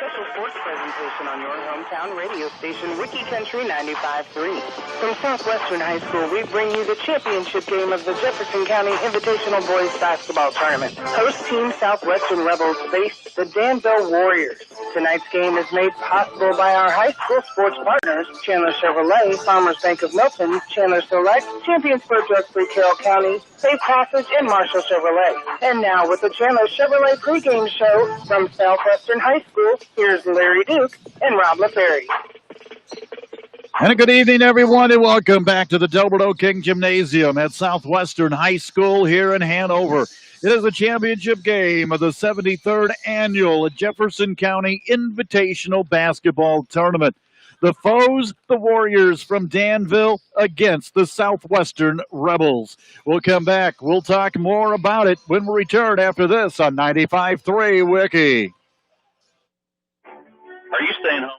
special sports presentation on your hometown radio station, Wiki Country 95.3. From Southwestern High School, we bring you the championship game of the Jefferson County Invitational Boys Basketball Tournament. Host team Southwestern Rebels face the Danville Warriors. Tonight's game is made possible by our high school sports partners, Chandler Chevrolet, Farmers Bank of Milton, Chandler Select, Championsburg Drug-Free Carroll County, Safe Passage, and Marshall Chevrolet. And now with the Chandler Chevrolet pregame show from Southwestern High School, here's Larry Duke and Rob LaFerry. And a good evening, everyone, and welcome back to the Delbert King Gymnasium at Southwestern High School here in Hanover. It is the championship game of the 73rd Annual Jefferson County Invitational Basketball Tournament. The foes, the Warriors from Danville against the Southwestern Rebels. We'll come back. We'll talk more about it when we return after this on 95.3 Wiki. Are you staying home?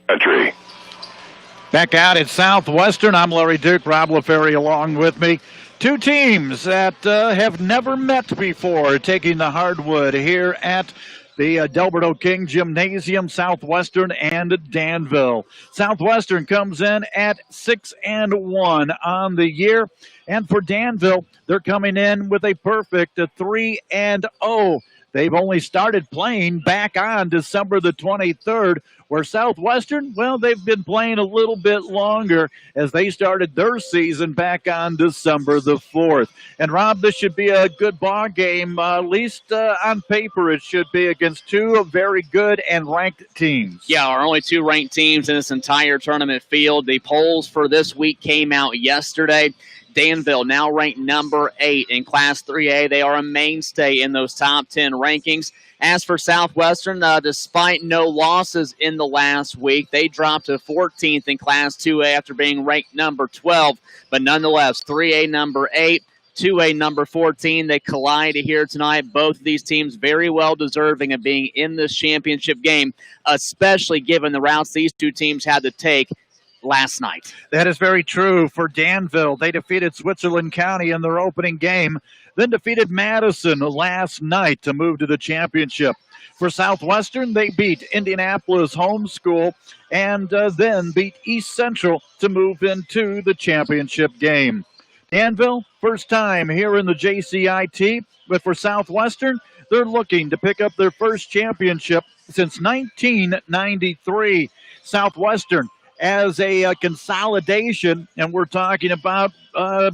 Country. Back out at Southwestern, I'm Larry Duke, Rob LaFerry along with me. Two teams that have never met before taking the hardwood here at the Delbert O'King Gymnasium, Southwestern and Danville. Southwestern comes in at 6-1 on the year. And for Danville, they're coming in with a perfect 3-0. They've only started playing back on December the 23rd, where Southwestern, well, they've been playing a little bit longer as they started their season back on December the 4th. And, Rob, this should be a good ball game, at least on paper it should be, against two very good and ranked teams. Yeah, our only two ranked teams in this entire tournament field. The polls for this week came out yesterday. Danville now ranked number 8 in Class 3A. They are a mainstay in those top 10 rankings. As for Southwestern, despite no losses in the last week, they dropped to 14th in Class 2A after being ranked number 12. But nonetheless, 3A number 8, 2A number 14. They collide here tonight. Both of these teams very well deserving of being in this championship game, especially given the routes these two teams had to take last night. That is very true for Danville. They defeated Switzerland County in their opening game, then defeated Madison last night to move to the championship. For Southwestern, they beat Indianapolis Home School and then beat East Central to move into the championship game. Danville, first time here in the JCIT, but for Southwestern, they're looking to pick up their first championship since 1993. Southwestern as a consolidation, and we're talking about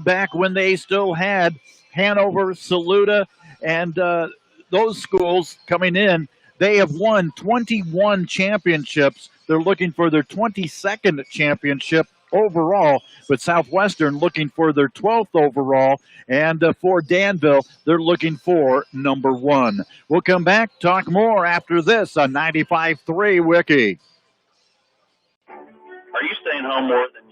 back when they still had Hanover, Saluda, and those schools coming in. They have won 21 championships. They're looking for their 22nd championship overall, but Southwestern looking for their 12th overall, and for Danville, they're looking for number 1. We'll come back, talk more after this on 95.3 Wiki. Are you staying home more than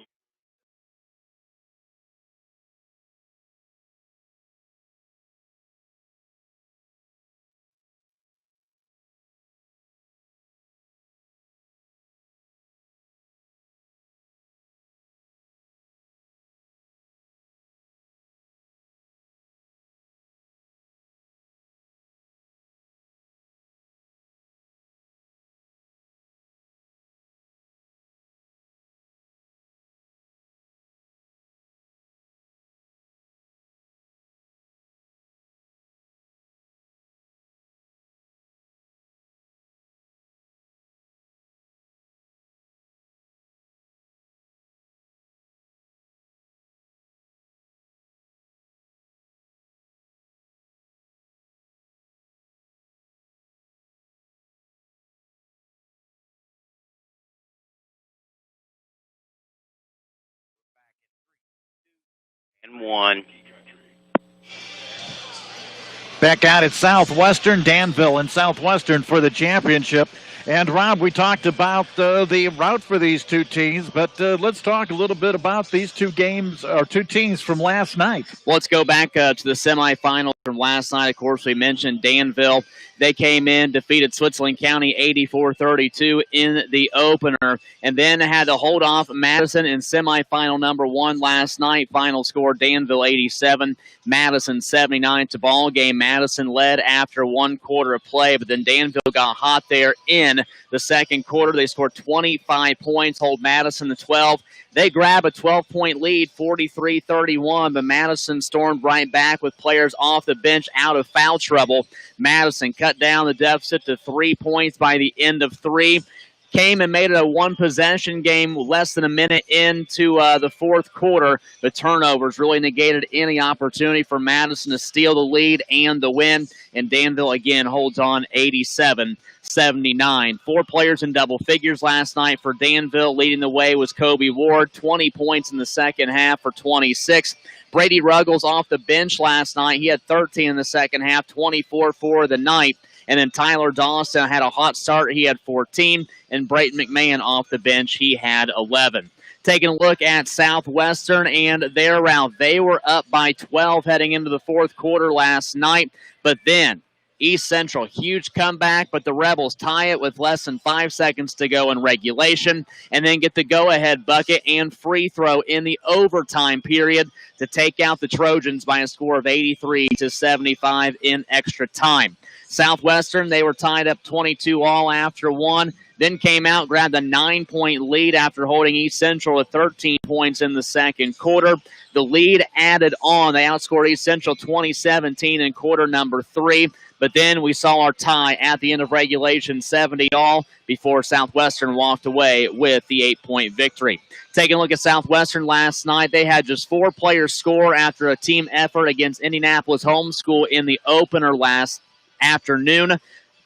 And 1. Back out at Southwestern, Danville and Southwestern for the championship. And, Rob, we talked about the route for these two teams, but let's talk a little bit about these two teams from last night. Well, let's go back to the semifinals from last night. Of course, we mentioned Danville. They came in, defeated Switzerland County 84-32 in the opener, and then had to hold off Madison in semifinal number 1 last night. Final score, Danville 87, Madison 79 to ball game. Madison led after 1 quarter of play, but then Danville got hot there in the second quarter. They scored 25 points, hold Madison to 12. They grab a 12-point lead, 43-31, but Madison stormed right back with players off the bench out of foul trouble. Madison cut down the deficit to 3 points by the end of 3. Came and made it a one-possession game less than a minute into the fourth quarter. The turnovers really negated any opportunity for Madison to steal the lead and the win. And Danville, again, holds on 87-79. 4 players in double figures last night for Danville. Leading the way was Kobe Ward, 20 points in the second half for 26. Brady Ruggles off the bench last night. He had 13 in the second half, 24 for the night. And then Tyler Dawson had a hot start. He had 14. And Brayton McMahon off the bench. He had 11. Taking a look at Southwestern and their route. They were up by 12 heading into the fourth quarter last night. But then East Central, huge comeback, but the Rebels tie it with less than 5 seconds to go in regulation and then get the go-ahead bucket and free throw in the overtime period to take out the Trojans by a score of 83-75 in extra time. Southwestern, they were tied up 22 all after 1, then came out, grabbed a 9-point lead after holding East Central to 13 points in the second quarter. The lead added on. They outscored East Central 20-17 in quarter number 3. But then we saw our tie at the end of regulation, 70 all, before Southwestern walked away with the 8-point victory. Taking a look at Southwestern last night, they had just 4 players score after a team effort against Indianapolis Homeschool in the opener last afternoon.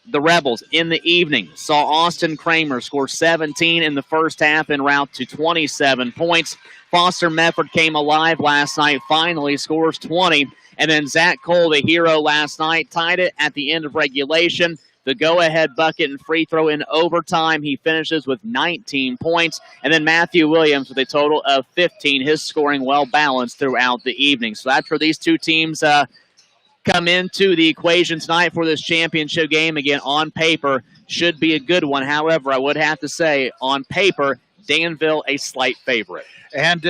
The Rebels in the evening saw Austin Kramer score 17 in the first half en route to 27 points. Foster Medford came alive last night, finally scores 20. And then Zach Cole, the hero last night, tied it at the end of regulation. The go-ahead bucket and free throw in overtime. He finishes with 19 points. And then Matthew Williams with a total of 15. His scoring well-balanced throughout the evening. So that's where these two teams come into the equation tonight for this championship game. Again, on paper, should be a good one. However, I would have to say, on paper, Danville a slight favorite. And,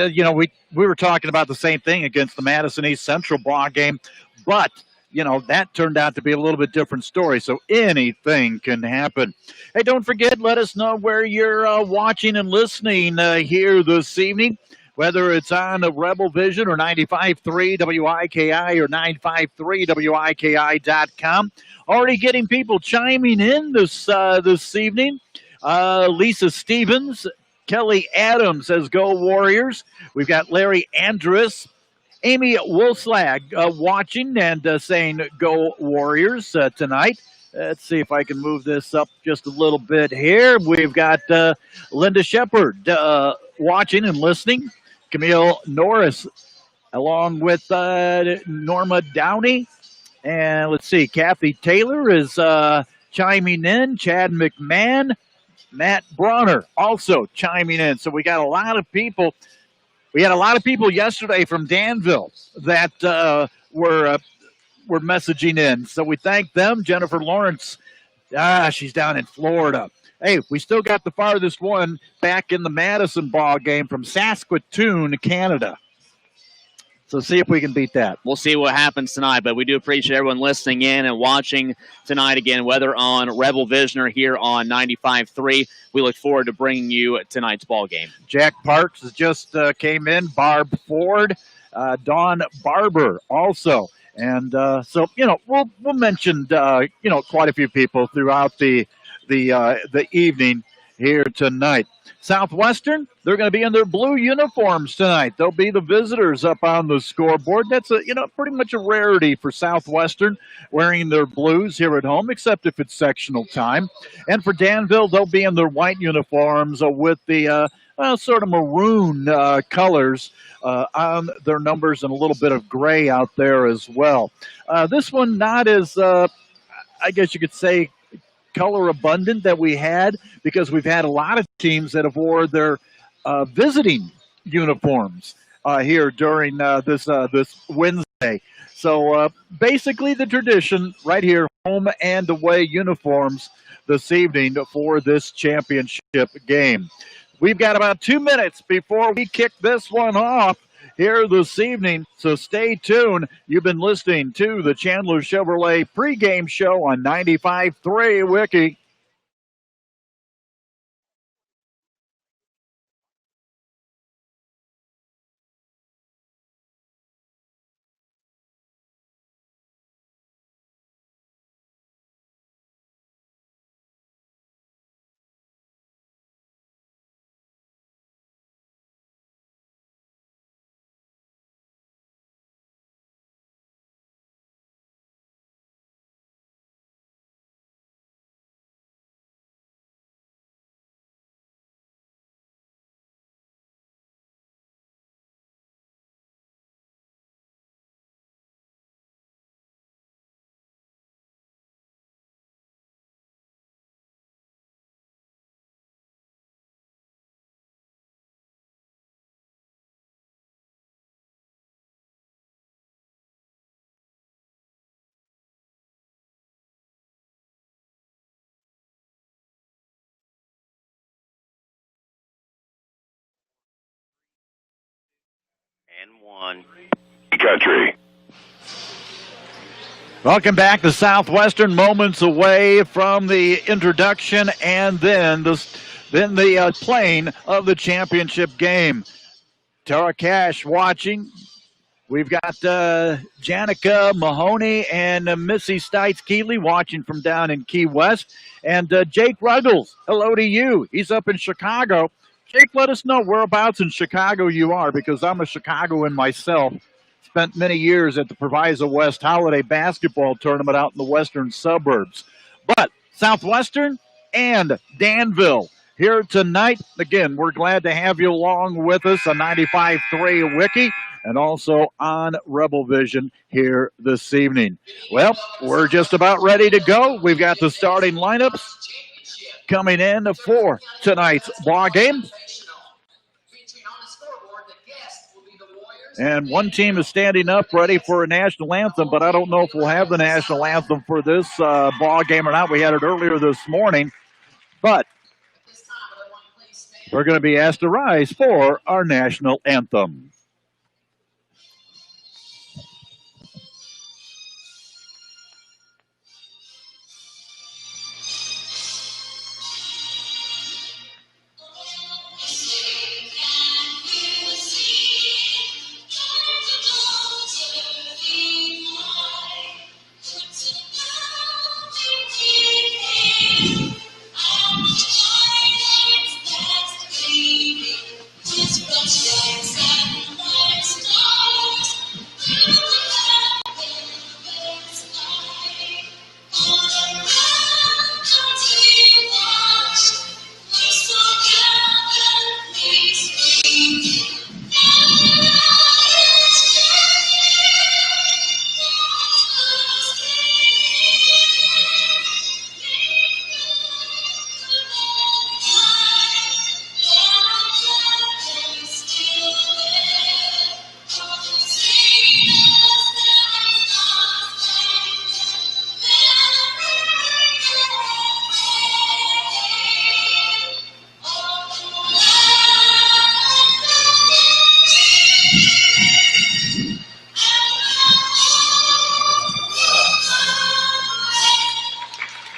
we were talking about the same thing against the Madison East Central ball game, but, that turned out to be a little bit different story, so anything can happen. Hey, don't forget, let us know where you're watching and listening here this evening, whether it's on Rebel Vision or 95.3 WIKI or 953 WIKI.com. Already getting people chiming in this evening. Lisa Stevens, Kelly Adams says, "Go Warriors." We've got Larry Andrus, Amy Wolslag watching and saying, "Go Warriors" tonight. Let's see if I can move this up just a little bit here. We've got Linda Shepard watching and listening. Camille Norris along with Norma Downey. And let's see, Kathy Taylor is chiming in. Chad McMahon. Matt Bronner also chiming in. So we got a lot of people. We had a lot of people yesterday from Danville that were messaging in. So we thank them. Jennifer Lawrence, she's down in Florida. Hey, we still got the farthest one back in the Madison ball game from Saskatoon, Canada. So see if we can beat that. We'll see what happens tonight, but we do appreciate everyone listening in and watching tonight again, whether on Rebel Vision or here on 95.3. We look forward to bringing you tonight's ball game. Jack Parks just came in. Barb Ford, Dawn Barber also. And so, we'll mention, quite a few people throughout the evening here tonight. Southwestern, they're going to be in their blue uniforms tonight. They'll be the visitors up on the scoreboard. That's pretty much a rarity for Southwestern wearing their blues here at home, except if it's sectional time. And for Danville, they'll be in their white uniforms with the sort of maroon colors on their numbers, and a little bit of gray out there as well. This one not as, I guess you could say, color abundant that we had, because we've had a lot of teams that have wore their visiting uniforms here during this Wednesday. So basically the tradition right here, home and away uniforms this evening for this championship game. We've got about 2 minutes before we kick this one off here this evening, so stay tuned. You've been listening to the Chandler Chevrolet pregame show on 95.3 Wiki. And 1. Country. Welcome back to Southwestern. Moments away from the introduction and then the playing of the championship game. Tara Cash watching. We've got Janica Mahoney and Missy Stites-Keeley watching from down in Key West. And Jake Ruggles, hello to you. He's up in Chicago. Jake, let us know whereabouts in Chicago you are, because I'm a Chicagoan myself. Spent many years at the Proviso West Holiday Basketball Tournament out in the western suburbs. But Southwestern and Danville here tonight. Again, we're glad to have you along with us on 95.3 Wiki and also on Rebel Vision here this evening. Well, we're just about ready to go. We've got the starting lineups coming in for tonight's ball game. And one team is standing up ready for a national anthem, but I don't know if we'll have the national anthem for this ball game or not. We had it earlier this morning, but we're going to be asked to rise for our national anthem.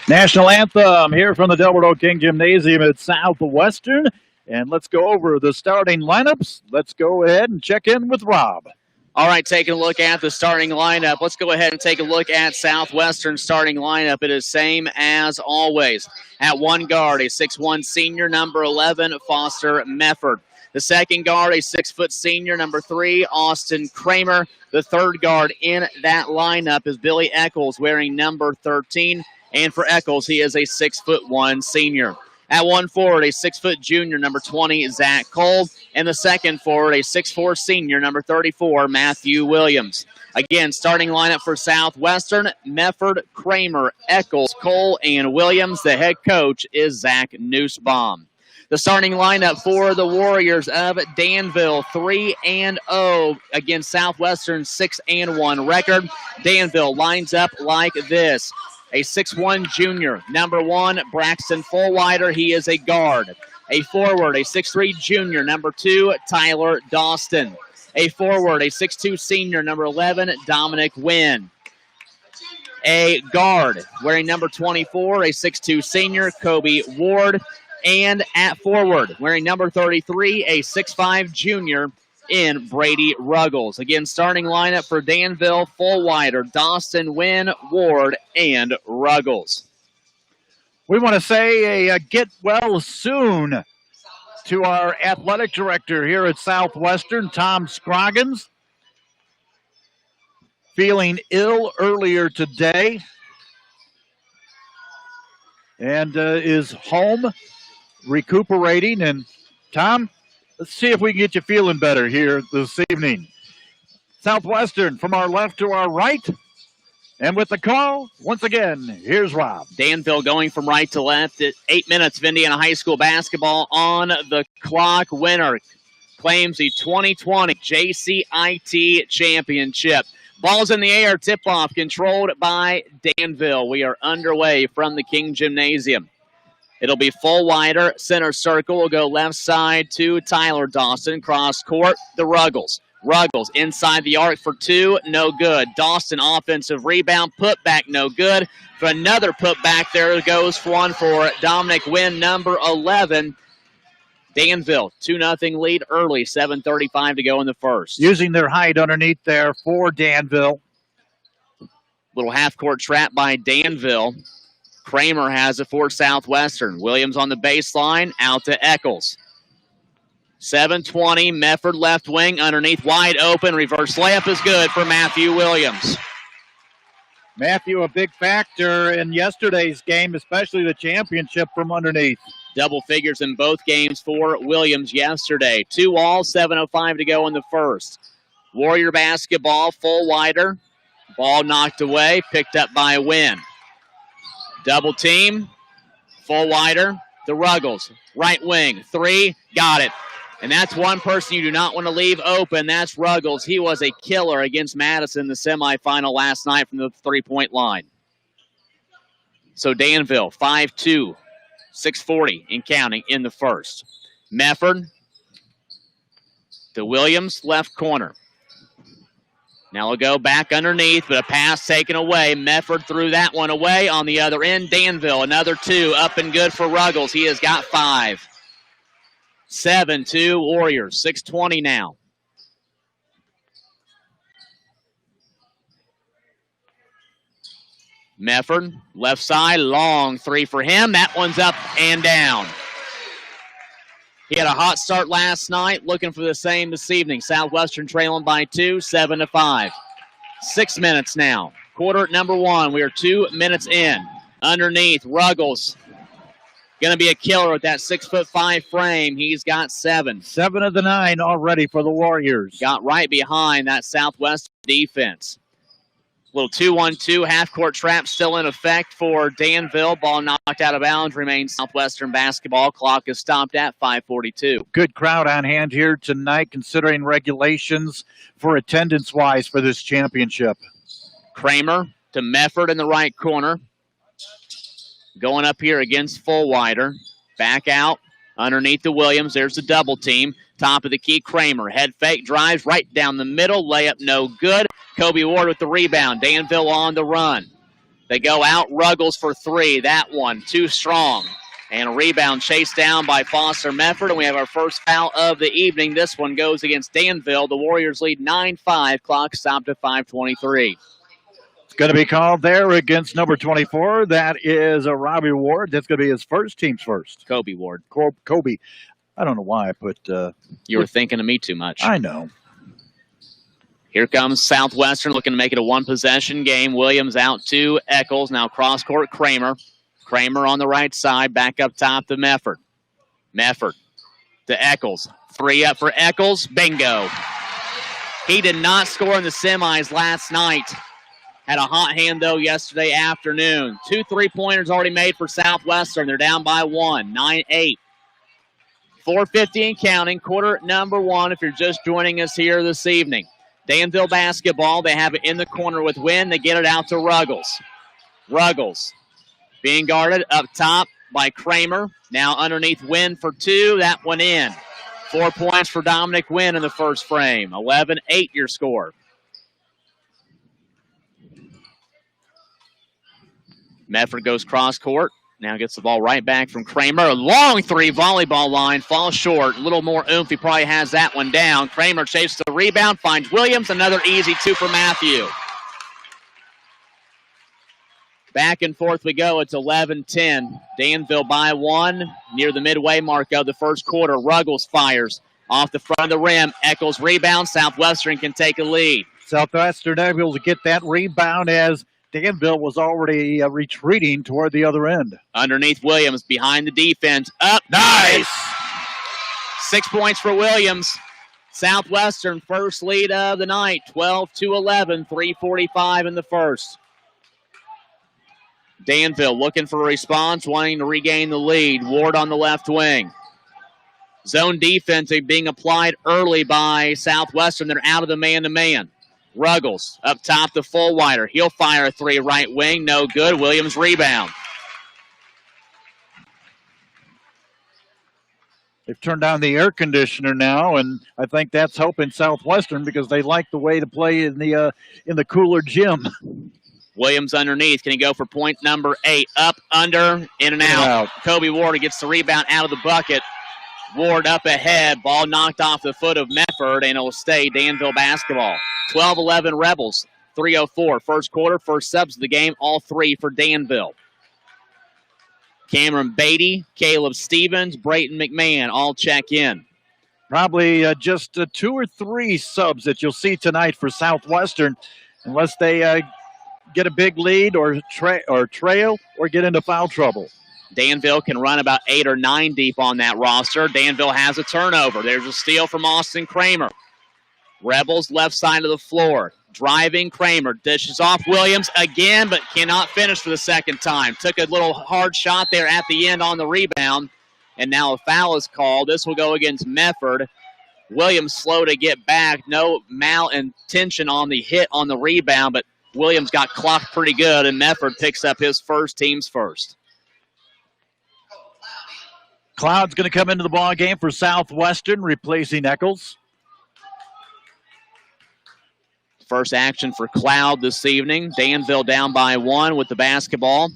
National anthem here from the Delbert O. King Gymnasium at Southwestern. And let's go over the starting lineups. Let's go ahead and check in with Rob. All right, taking a look at the starting lineup. Let's go ahead and take a look at Southwestern starting lineup. It is same as always. At one guard, a 6'1 senior, number 11, Foster Mefford. The second guard, a 6-foot senior, number 3, Austin Kramer. The third guard in that lineup is Billy Eccles, wearing number 13. And for Eccles, he is a 6'1 senior. At one forward, a 6-foot junior, number 20, Zach Cole. And the second forward, a 6'4 senior, number 34, Matthew Williams. Again, starting lineup for Southwestern, Mefford, Kramer, Eccles, Cole, and Williams. The head coach is Zach Nussbaum. The starting lineup for the Warriors of Danville, 3-0 against Southwestern's 6-1 record. Danville lines up like this. A 6'1 junior, number 1, Braxton Fullwider. He is a guard. A forward, a 6'3 junior, number 2, Tyler Dawson. A forward, a 6'2 senior, number 11, Dominic Wynn. A guard, wearing number 24, a 6'2 senior, Kobe Ward. And at forward, wearing number 33, a 6'5 junior in Brady Ruggles. Again, starting lineup for Danville, Fullwider, Dawson, Wynn, Ward, and Ruggles. We want to say a get well soon to our athletic director here at Southwestern, Tom Scroggins. Feeling ill earlier today and is home recuperating. And Tom, let's see if we can get you feeling better here this evening. Southwestern from our left to our right. And with the call, once again, here's Rob. Danville going from right to left at 8 minutes of Indiana High School basketball on the clock. Winner claims the 2020 JCIT championship. Ball's in the air, tip-off controlled by Danville. We are underway from the King Gymnasium. It'll be Fullwider, center circle. We'll go left side to Tyler Dawson. Cross court, the Ruggles. Ruggles inside the arc for 2, no good. Dawson offensive rebound, put back, no good. For another put back, there goes one for Dominic Wynn, number 11. Danville, 2-0 lead early, 7:35 to go in the first. Using their height underneath there for Danville. Little half-court trap by Danville. Kramer has it for Southwestern. Williams on the baseline, out to Eccles. 7:20, Mefford left wing, underneath, wide open. Reverse layup is good for Matthew Williams. Matthew, a big factor in yesterday's game, especially the championship from underneath. Double figures in both games for Williams yesterday. 2 all, 7:05 to go in the first. Warrior basketball, Fullwider. Ball knocked away, picked up by Wynn. Double team, Fullwider, the Ruggles. Right wing, 3, got it. And that's one person you do not want to leave open. That's Ruggles. He was a killer against Madison in the semifinal last night from the three-point line. So Danville, 5-2, 6:40 and counting in the first. Mefford to Williams, left corner. Now we'll go back underneath, but a pass taken away. Mefford threw that one away on the other end. Danville, another 2, up and good for Ruggles. He has got 5. 7-2 Warriors, 6:20 now. Mefford, left side, long 3 for him. That one's up and down. He had a hot start last night, looking for the same this evening. Southwestern trailing by 2, 7-5. 6 minutes now. Quarter number 1. We are 2 minutes in. Underneath, Ruggles. Going to be a killer with that 6'5" frame. He's got 7. 7 of the 9 already for the Warriors. Got right behind that Southwestern defense. Little 2-1-2 half-court trap still in effect for Danville. Ball knocked out of bounds. Remains Southwestern basketball. Clock is stopped at 5:42. Good crowd on hand here tonight, considering regulations for attendance-wise for this championship. Kramer to Mefford in the right corner. Going up here against Fullwider. Back out underneath the Williams. There's the double team. Top of the key, Kramer. Head fake, drives right down the middle. Layup no good. Kobe Ward with the rebound. Danville on the run. They go out. Ruggles for 3. That one too strong. And a rebound chased down by Foster Mefford. And we have our first foul of the evening. This one goes against Danville. The Warriors lead 9-5. Clock stopped at 5:23. Going to be called there against number 24. That is a Robbie Ward. That's going to be his first, team's first. Kobe Ward. Kobe. I don't know why I put... you were thinking of me too much. I know. Here comes Southwestern looking to make it a one-possession game. Williams out to Eccles. Now cross-court Kramer. Kramer on the right side, back up top to Mefford. Mefford to Eccles. 3 up for Eccles. Bingo. He did not score in the semis last night. Had a hot hand, though, yesterday afternoon. 2 3-pointers already made for Southwestern. They're down by 1, 9-8. 4:50 and counting, quarter number 1 if you're just joining us here this evening. Danville basketball, they have it in the corner with Wynn. They get it out to Ruggles. Ruggles being guarded up top by Kramer. Now underneath Wynn for 2. That one in. 4 points for Dominic Wynn in the first frame. 11-8 your score. Mefford goes cross court. Now gets the ball right back from Kramer. A long 3 volleyball line. Falls short. A little more oomph. He probably has that one down. Kramer chases the rebound. Finds Williams. Another easy 2 for Matthew. Back and forth we go. It's 11-10. Danville by 1 near the midway mark of the first quarter. Ruggles fires off the front of the rim. Eccles rebound. Southwestern can take a lead. Southwestern able to get that rebound as Danville was already retreating toward the other end. Underneath Williams, behind the defense. Up. Nice! 6 points for Williams. Southwestern first lead of the night. 12-11. 3:45 in the first. Danville looking for a response, wanting to regain the lead. Ward on the left wing. Zone defense being applied early by Southwestern. They're out of the man-to-man. Ruggles up top to Fullwider. He'll fire a 3 right wing. No good. Williams rebound. They've turned down the air conditioner now, and I think that's helping Southwestern because they like the way to play in the cooler gym. Williams underneath. Can he go for point number 8? Up, under, in and out. Kobe Ward gets the rebound out of the bucket. Ward up ahead. Ball knocked off the foot of Mefford, and it will stay Danville basketball. 12-11 Rebels. 3:04. First quarter, first subs of the game. All 3 for Danville. Cameron Beatty, Caleb Stevens, Brayton McMahon all check in. Probably just 2 or 3 subs that you'll see tonight for Southwestern unless they get a big lead or trail or get into foul trouble. Danville can run about 8 or 9 deep on that roster. Danville has a turnover. There's a steal from Austin Kramer. Rebels left side of the floor. Driving Kramer. Dishes off Williams again, but cannot finish for the second time. Took a little hard shot there at the end on the rebound, and now a foul is called. This will go against Mefford. Williams slow to get back. No malintention on the hit on the rebound, but Williams got clocked pretty good, and Mefford picks up his first, team's first. Cloud's going to come into the ball game for Southwestern, replacing Eccles. First action for Cloud this evening. Danville down by 1 with the basketball.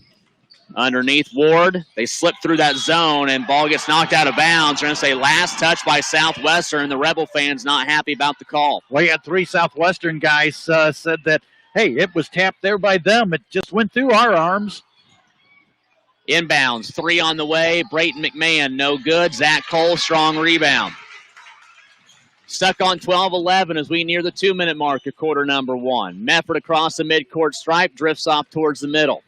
Underneath Ward. They slip through that zone, and ball gets knocked out of bounds. They're going to say last touch by Southwestern. The Rebel fans not happy about the call. Well, you had 3 Southwestern guys said that, hey, it was tapped there by them. It just went through our arms. Inbounds, 3 on the way. Brayton McMahon, no good. Zach Cole, strong rebound. Stuck on 12-11 as we near the 2-minute mark of quarter number 1. Mefford across the midcourt stripe, drifts off towards the middle.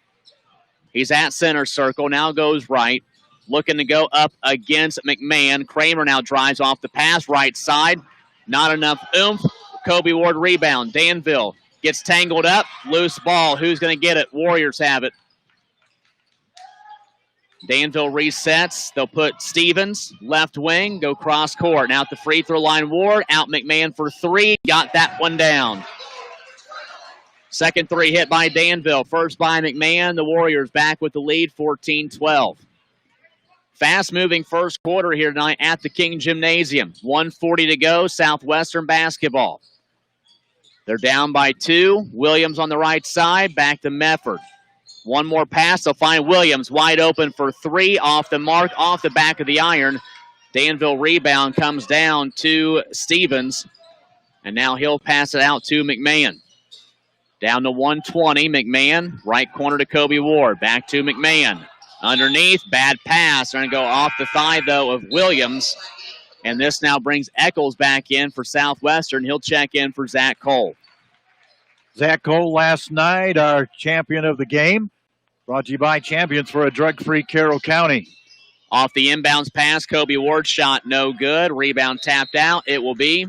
He's at center circle, now goes right. Looking to go up against McMahon. Kramer now drives off the pass, right side. Not enough oomph. Kobe Ward rebound. Danville gets tangled up. Loose ball. Who's going to get it? Warriors have it. Danville resets. They'll put Stevens, left wing, go cross court. Now at the free throw line, Ward. Out McMahon for 3. Got that one down. Second 3 hit by Danville. First by McMahon. The Warriors back with the lead, 14-12. Fast-moving first quarter here tonight at the King Gymnasium. 1:40 to go, Southwestern basketball. They're down by 2. Williams on the right side, back to Mefford. One more pass, they'll find Williams wide open for 3, off the mark, off the back of the iron. Danville rebound comes down to Stevens, and now he'll pass it out to McMahon. Down to 120, McMahon, right corner to Kobe Ward, back to McMahon. Underneath, bad pass. They're going to go off the thigh, though, of Williams. And this now brings Eccles back in for Southwestern. He'll check in for Zach Cole. Zach Cole last night, our champion of the game. Brought to you by Champions for a Drug-Free Carroll County. Off the inbounds pass, Kobe Ward's shot no good. Rebound tapped out. It will be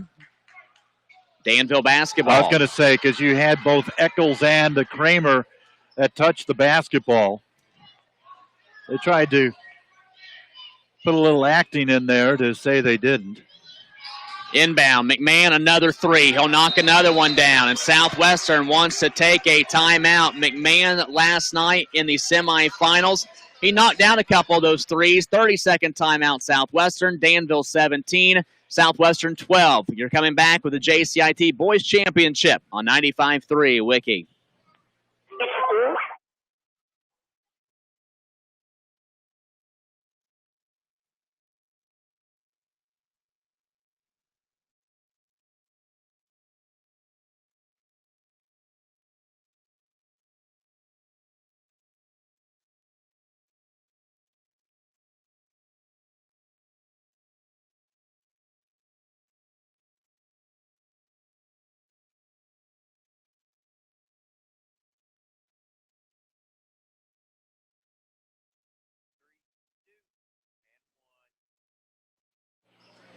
Danville basketball. I was going to say, because you had both Eccles and Kramer that touched the basketball. They tried to put a little acting in there to say they didn't. Inbound, McMahon, another three. He'll knock another one down, and Southwestern wants to take a timeout. McMahon last night in the semifinals, he knocked down a couple of those threes. 30-second timeout Southwestern. Danville 17, Southwestern 12. You're coming back with the JCIT Boys Championship on 95.3 Wiki.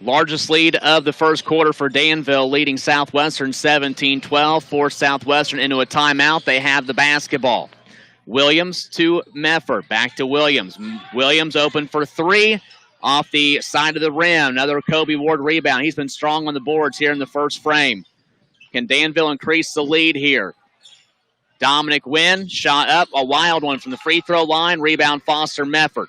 Largest lead of the first quarter for Danville, leading Southwestern 17-12. Forced Southwestern into a timeout. They have the basketball. Williams to Mefford. Back to Williams. Williams open for three off the side of the rim. Another Kobe Ward rebound. He's been strong on the boards here in the first frame. Can Danville increase the lead here? Dominic Wynn, shot up, a wild one from the free throw line. Rebound Foster Mefford.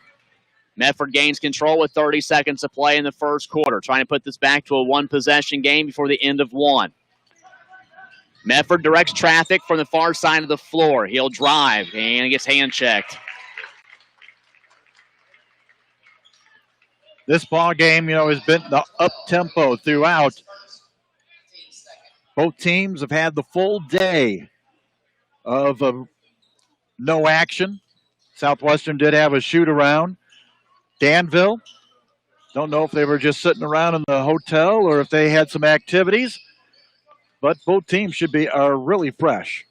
Mefford gains control with 30 seconds to play in the first quarter. Trying to put this back to a one-possession game before the end of one. Mefford directs traffic from the far side of the floor. He'll drive and gets hand-checked. This ball game, has been the up-tempo throughout. Both teams have had the full day of no action. Southwestern did have a shoot-around. Danville, don't know if they were just sitting around in the hotel or if they had some activities, but both teams are really fresh.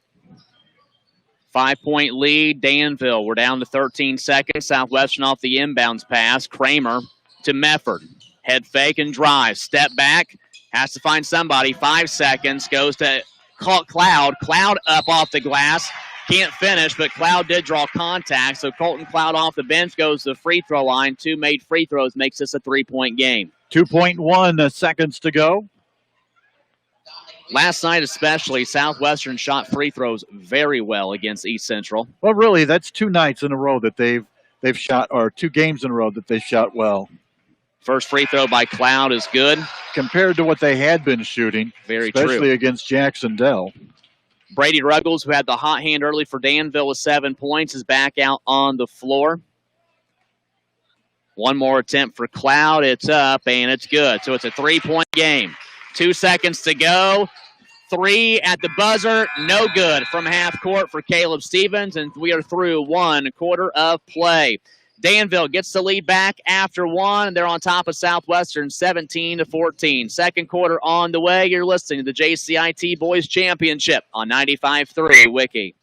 5-point lead, Danville. We're down to 13 seconds. Southwestern off the inbounds pass. Kramer to Mefford. Head fake and drive. Step back. Has to find somebody. 5 seconds. Goes to Cloud. Cloud up off the glass. Can't finish, but Cloud did draw contact. So Colton Cloud off the bench goes to the free throw line. 2 made free throws makes this a 3-point game. 2.1 seconds to go. Last night especially, Southwestern shot free throws very well against East Central. Well, really, that's 2 nights in a row that they've shot, or 2 games in a row that they shot well. First free throw by Cloud is good. Compared to what they had been shooting, very especially true. Against Jacksonville. Brady Ruggles, who had the hot hand early for Danville with 7 points, is back out on the floor. One more attempt for Cloud. It's up, and it's good. So it's a 3-point game. 2 seconds to go. 3 at the buzzer. No good from half court for Caleb Stevens, and we are through 1 quarter of play. Danville gets the lead back after 1. They're on top of Southwestern 17-14. Second quarter on the way. You're listening to the JCIT Boys Championship on 95.3 Wiki.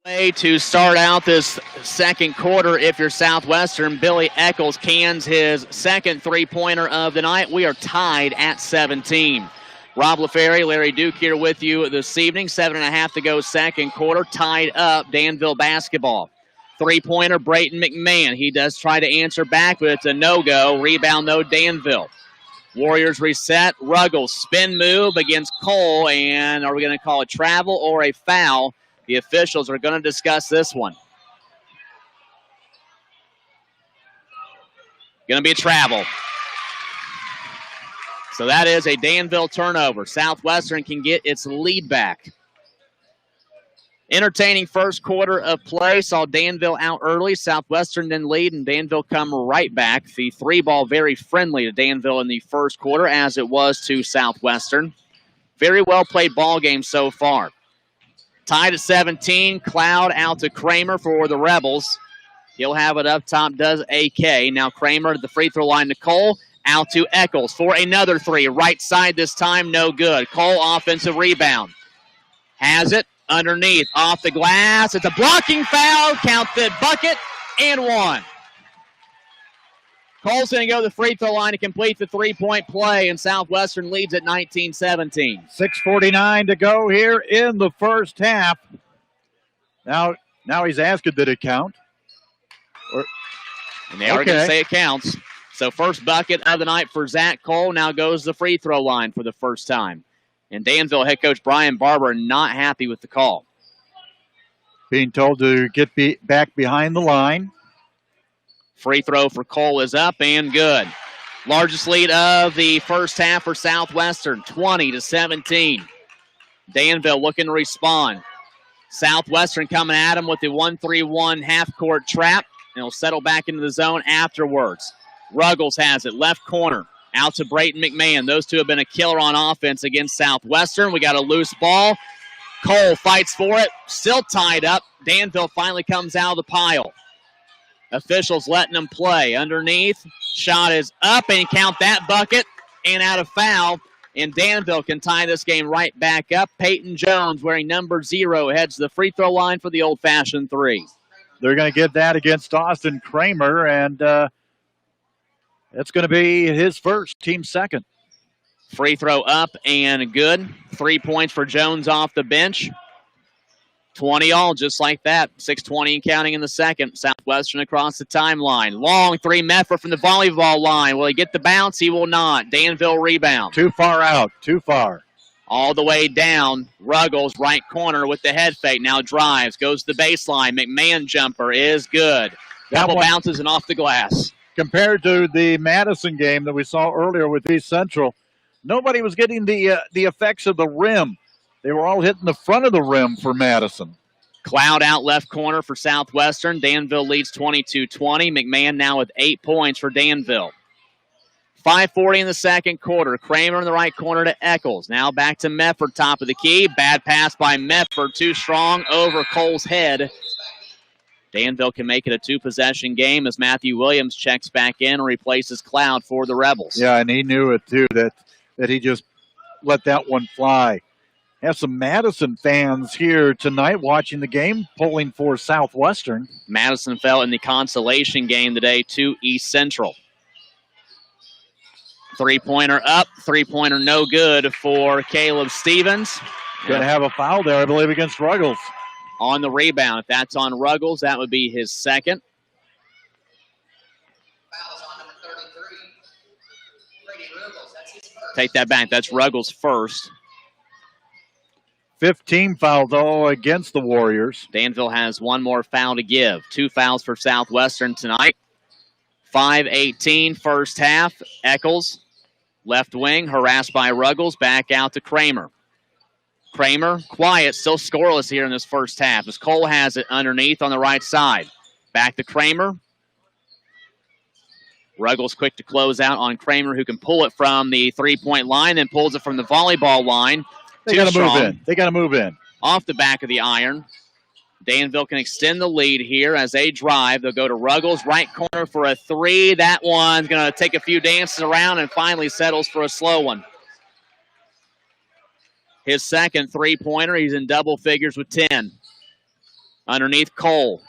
Way to start out this second quarter if you're Southwestern. Billy Eccles cans his second three-pointer of the night. We are tied at 17. Rob LaFerry, Larry Duke here with you this evening. 7.5 to go second quarter. Tied up Danville basketball. Three-pointer, Brayton McMahon. He does try to answer back, but it's a no-go. Rebound, though, Danville. Warriors reset. Ruggles spin move against Cole, and are we going to call a travel or a foul? The officials are going to discuss this one. Going to be a travel. So that is a Danville turnover. Southwestern can get its lead back. Entertaining first quarter of play. Saw Danville out early. Southwestern then lead, and Danville come right back. The three ball very friendly to Danville in the first quarter, as it was to Southwestern. Very well played ball game so far. Tied at 17. Cloud out to Kramer for the Rebels. He'll have it up top, does AK. Now Kramer at the free throw line to Cole. Out to Eccles for another three. Right side this time, no good. Cole offensive rebound. Has it underneath, off the glass. It's a blocking foul. Count the bucket and one. Cole's going to go to the free throw line to complete the three-point play, and Southwestern leads at 19-17. 6:49 to go here in the first half. Now he's asking, did it count? And they are going to say it counts. So first bucket of the night for Zach Cole. Now goes to the free throw line for the first time. And Danville head coach Brian Barber not happy with the call. Being told to get back behind the line. Free throw for Cole is up and good. Largest lead of the first half for Southwestern, 20-17. Danville looking to respond. Southwestern coming at him with the 1-3-1 half-court trap. And he'll settle back into the zone afterwards. Ruggles has it, left corner. Out to Brayton McMahon. Those two have been a killer on offense against Southwestern. We got a loose ball. Cole fights for it. Still tied up. Danville finally comes out of the pile. Officials letting them play. Underneath. Shot is up, and count that bucket. And out of foul. And Danville can tie this game right back up. Peyton Jones, wearing number 0, heads to the free throw line for the old-fashioned three. They're going to get that against Austin Kramer, and it's going to be his first, team second. Free throw up and good. 3 points for Jones off the bench. 20 all, just like that. 6:20 and counting in the second. Southwestern across the timeline. Long three, Meffert from the volleyball line. Will he get the bounce? He will not. Danville rebound. Too far out. Too far. All the way down. Ruggles, right corner with the head fake. Now drives. Goes to the baseline. McMahon jumper is good. Double bounces and off the glass. Compared to the Madison game that we saw earlier with East Central, nobody was getting the effects of the rim. They were all hitting the front of the rim for Madison. Cloud out left corner for Southwestern. Danville leads 22-20. McMahon now with 8 points for Danville. 5:40 in the second quarter. Kramer in the right corner to Eccles. Now back to Meffert, top of the key. Bad pass by Meffert. Too strong over Cole's head. Danville can make it a two-possession game as Matthew Williams checks back in and replaces Cloud for the Rebels. Yeah, and he knew it, too, that he just let that one fly. Have some Madison fans here tonight watching the game, pulling for Southwestern. Madison fell in the consolation game today to East Central. Three-pointer up, three-pointer no good for Caleb Stevens. Going to have a foul there, I believe, against Ruggles. On the rebound. If that's on Ruggles, that would be his second. Take that back. That's Ruggles' first. 15 foul, though, against the Warriors. Danville has one more foul to give. 2 fouls for Southwestern tonight. 5:18 first half. Eccles, left wing, harassed by Ruggles. Back out to Kramer. Kramer, quiet, still scoreless here in this first half as Cole has it underneath on the right side. Back to Kramer. Ruggles quick to close out on Kramer, who can pull it from the three-point line and pulls it from the volleyball line. They got to move in. They got to move in. Off the back of the iron. Danville can extend the lead here as they drive. They'll go to Ruggles, right corner for a three. That one's going to take a few dances around and finally settles for a slow one. His second three-pointer. He's in double figures with 10. Underneath Cole.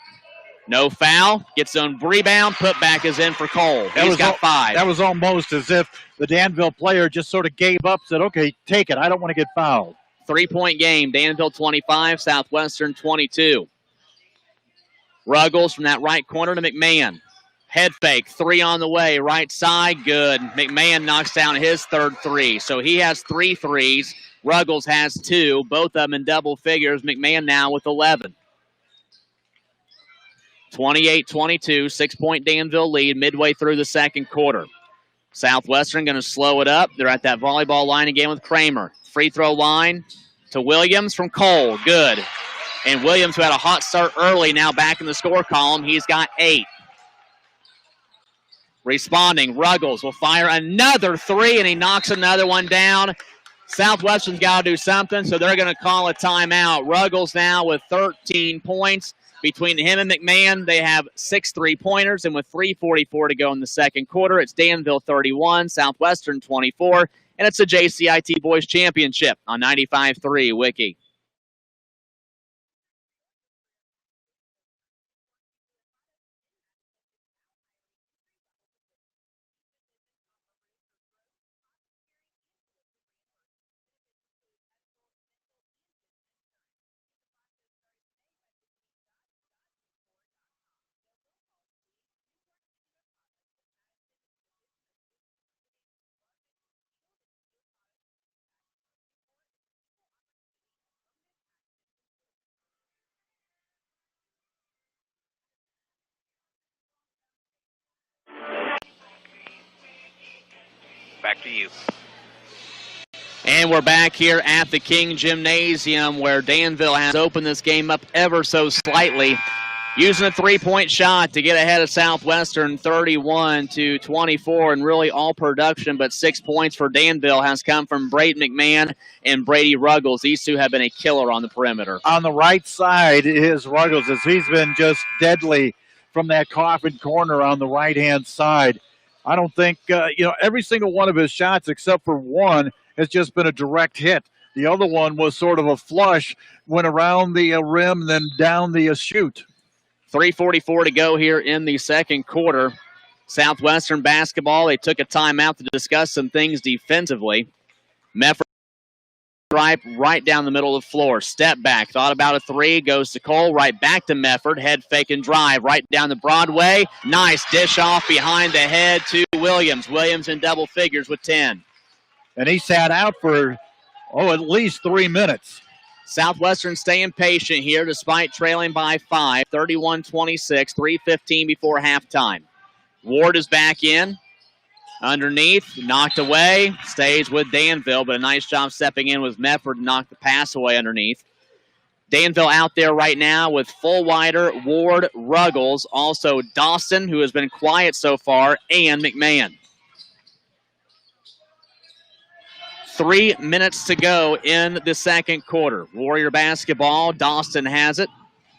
No foul. Gets on rebound. Putback is in for Cole. He's got 5. That was almost as if the Danville player just sort of gave up, said, okay, take it. I don't want to get fouled. 3-point game. Danville 25, Southwestern 22. Ruggles from that right corner to McMahon. Head fake. 3 on the way. Right side. Good. McMahon knocks down his third 3. So he has 3 threes. Ruggles has 2. Both of them in double figures. McMahon now with 11. 28-22, 6-point Danville lead midway through the second quarter. Southwestern going to slow it up. They're at that volleyball line again with Kramer. Free throw line to Williams from Cole. Good. And Williams, who had a hot start early, now back in the score column. He's got 8. Responding, Ruggles will fire another 3, and he knocks another one down. Southwestern's got to do something, so they're going to call a timeout. Ruggles now with 13 points. Between him and McMahon, they have 6 3-pointers, and with 3:44 to go in the second quarter, it's Danville 31, Southwestern 24, and it's the JCIT Boys Championship on 95.3 Wiki. Back to you. And we're back here at the King Gymnasium where Danville has opened this game up ever so slightly, using a 3-point shot to get ahead of Southwestern 31-24, and really all production but 6 points for Danville has come from Braden McMahon and Brady Ruggles. These two have been a killer on the perimeter. On the right side is Ruggles, as he's been just deadly from that coffin corner on the right-hand side. I don't think, every single one of his shots except for one has just been a direct hit. The other one was sort of a flush, went around the rim, then down the chute. 3:44 to go here in the second quarter. Southwestern basketball, they took a timeout to discuss some things defensively. Mefford right down the middle of the floor. Step back, thought about a 3, goes to Cole, right back to Mefford. Head fake and drive, right down the Broadway. Nice dish off behind the head to Williams. Williams in double figures with 10. And he sat out for, at least 3 minutes. Southwestern staying patient here despite trailing by 5, 31-26, 3:15 before halftime. Ward is back in. Underneath, knocked away, stays with Danville, but a nice job stepping in with Mefford to knock the pass away underneath. Danville out there right now with Fullwider, Ward, Ruggles, also Dawson, who has been quiet so far, and McMahon. 3 minutes to go in the second quarter. Warrior basketball, Dawson has it,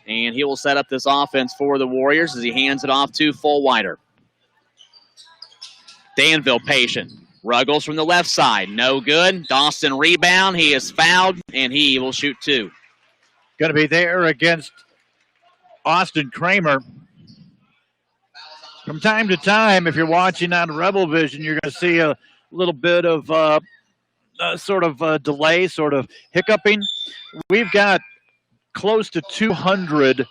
and he will set up this offense for the Warriors as he hands it off to Fullwider. Danville patient. Ruggles from the left side. No good. Dawson rebound. He is fouled, and he will shoot 2. Going to be there against Austin Kramer. From time to time, if you're watching on Rebel Vision, you're going to see a little bit of delay, sort of hiccuping. We've got close to 200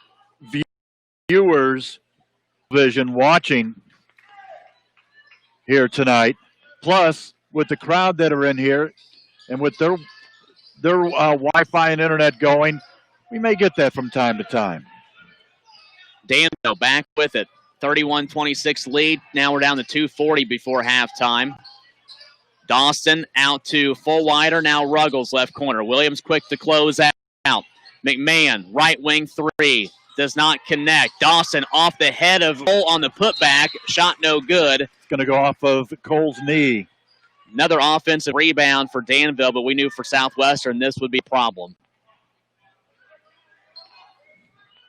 viewers vision watching here tonight. Plus, with the crowd that are in here and with their Wi-Fi and internet going, we may get that from time to time. Danville back with it. 31-26 lead. Now we're down to 2:40 before halftime. Dawson out to Fullwider. Now Ruggles left corner. Williams quick to close out. McMahon, right wing 3. Does not connect. Dawson off the head of Cole on the putback. Shot no good. It's going to go off of Cole's knee. Another offensive rebound for Danville, but we knew for Southwestern this would be a problem.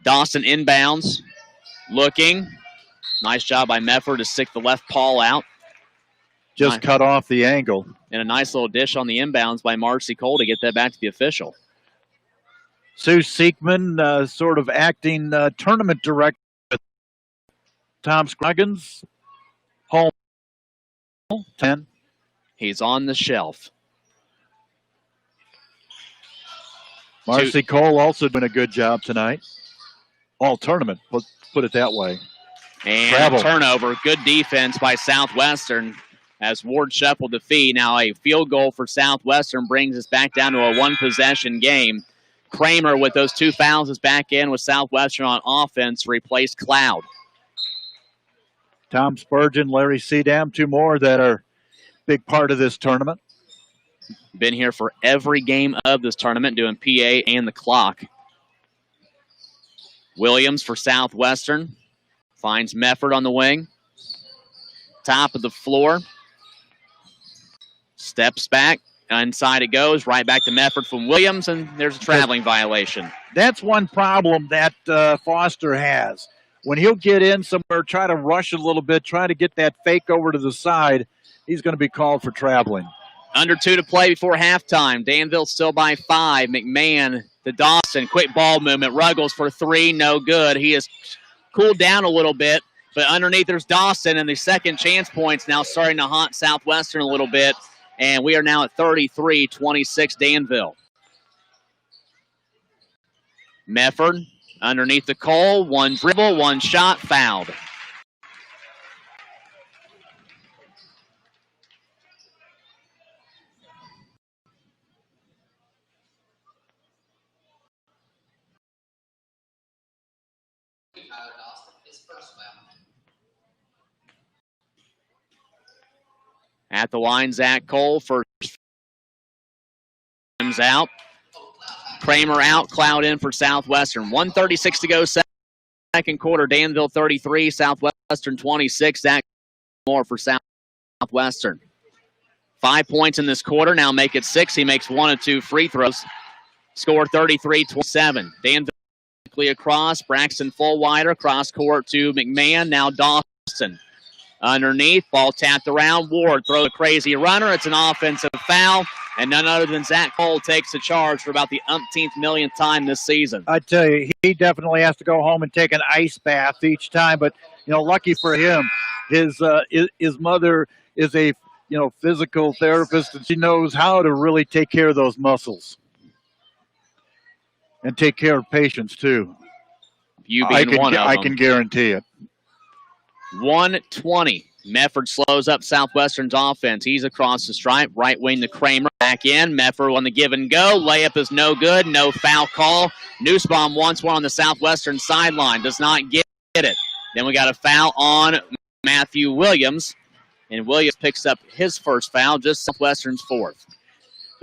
Dawson inbounds. Looking. Nice job by Mefford to stick the left paw out. Just cut off the angle. And a nice little dish on the inbounds by Marcy Cole to get that back to the official. Sue Seekman sort of acting tournament director. Tom Scroggins, home 10. He's on the shelf. Marcy Cole also doing a good job tonight. All tournament, put it that way. And a turnover. Good defense by Southwestern as Ward shuffled the feed. Now a field goal for Southwestern brings us back down to a one-possession game. Kramer with those 2 fouls is back in with Southwestern on offense to replace Cloud. Tom Spurgeon, Larry Seedam, 2 more that are big part of this tournament. Been here for every game of this tournament doing PA and the clock. Williams for Southwestern. Finds Mefford on the wing. Top of the floor. Steps back. Inside it goes. Right back to Mefford from Williams, and there's a traveling violation. That's one problem that Foster has. When he'll get in somewhere, try to rush a little bit, try to get that fake over to the side, he's going to be called for traveling. Under 2 to play before halftime. Danville still by 5. McMahon to Dawson. Quick ball movement. Ruggles for 3. No good. He has cooled down a little bit. But underneath there's Dawson, and the second chance points now starting to haunt Southwestern a little bit. And we are now at 33-26 Danville. Mefford underneath the Cole. 1 dribble, 1 shot, fouled. At the line, Zach Cole first. Out. Kramer out. Cloud in for Southwestern. 1:36 to go. Second quarter. Danville 33. Southwestern 26. Zach more for Southwestern. 5 points in this quarter. Now make it 6. He makes 1 of 2 free throws. Score 33-27. Danville quickly across. Braxton full wider. Cross court to McMahon. Now Dawson. Underneath, ball tapped around. Ward throws a crazy runner. It's an offensive foul, and none other than Zach Cole takes the charge for about the umpteenth millionth time this season. I tell you, he definitely has to go home and take an ice bath each time. But lucky for him, his mother is a physical therapist, and she knows how to really take care of those muscles and take care of patients too. You being one of them. I can guarantee it. 1:20. Mefford slows up Southwestern's offense. He's across the stripe. Right wing to Kramer. Back in. Mefford on the give and go. Layup is no good. No foul call. Nussbaum wants one on the Southwestern sideline. Does not get it. Then we got a foul on Matthew Williams. And Williams picks up his first foul, just Southwestern's 4th.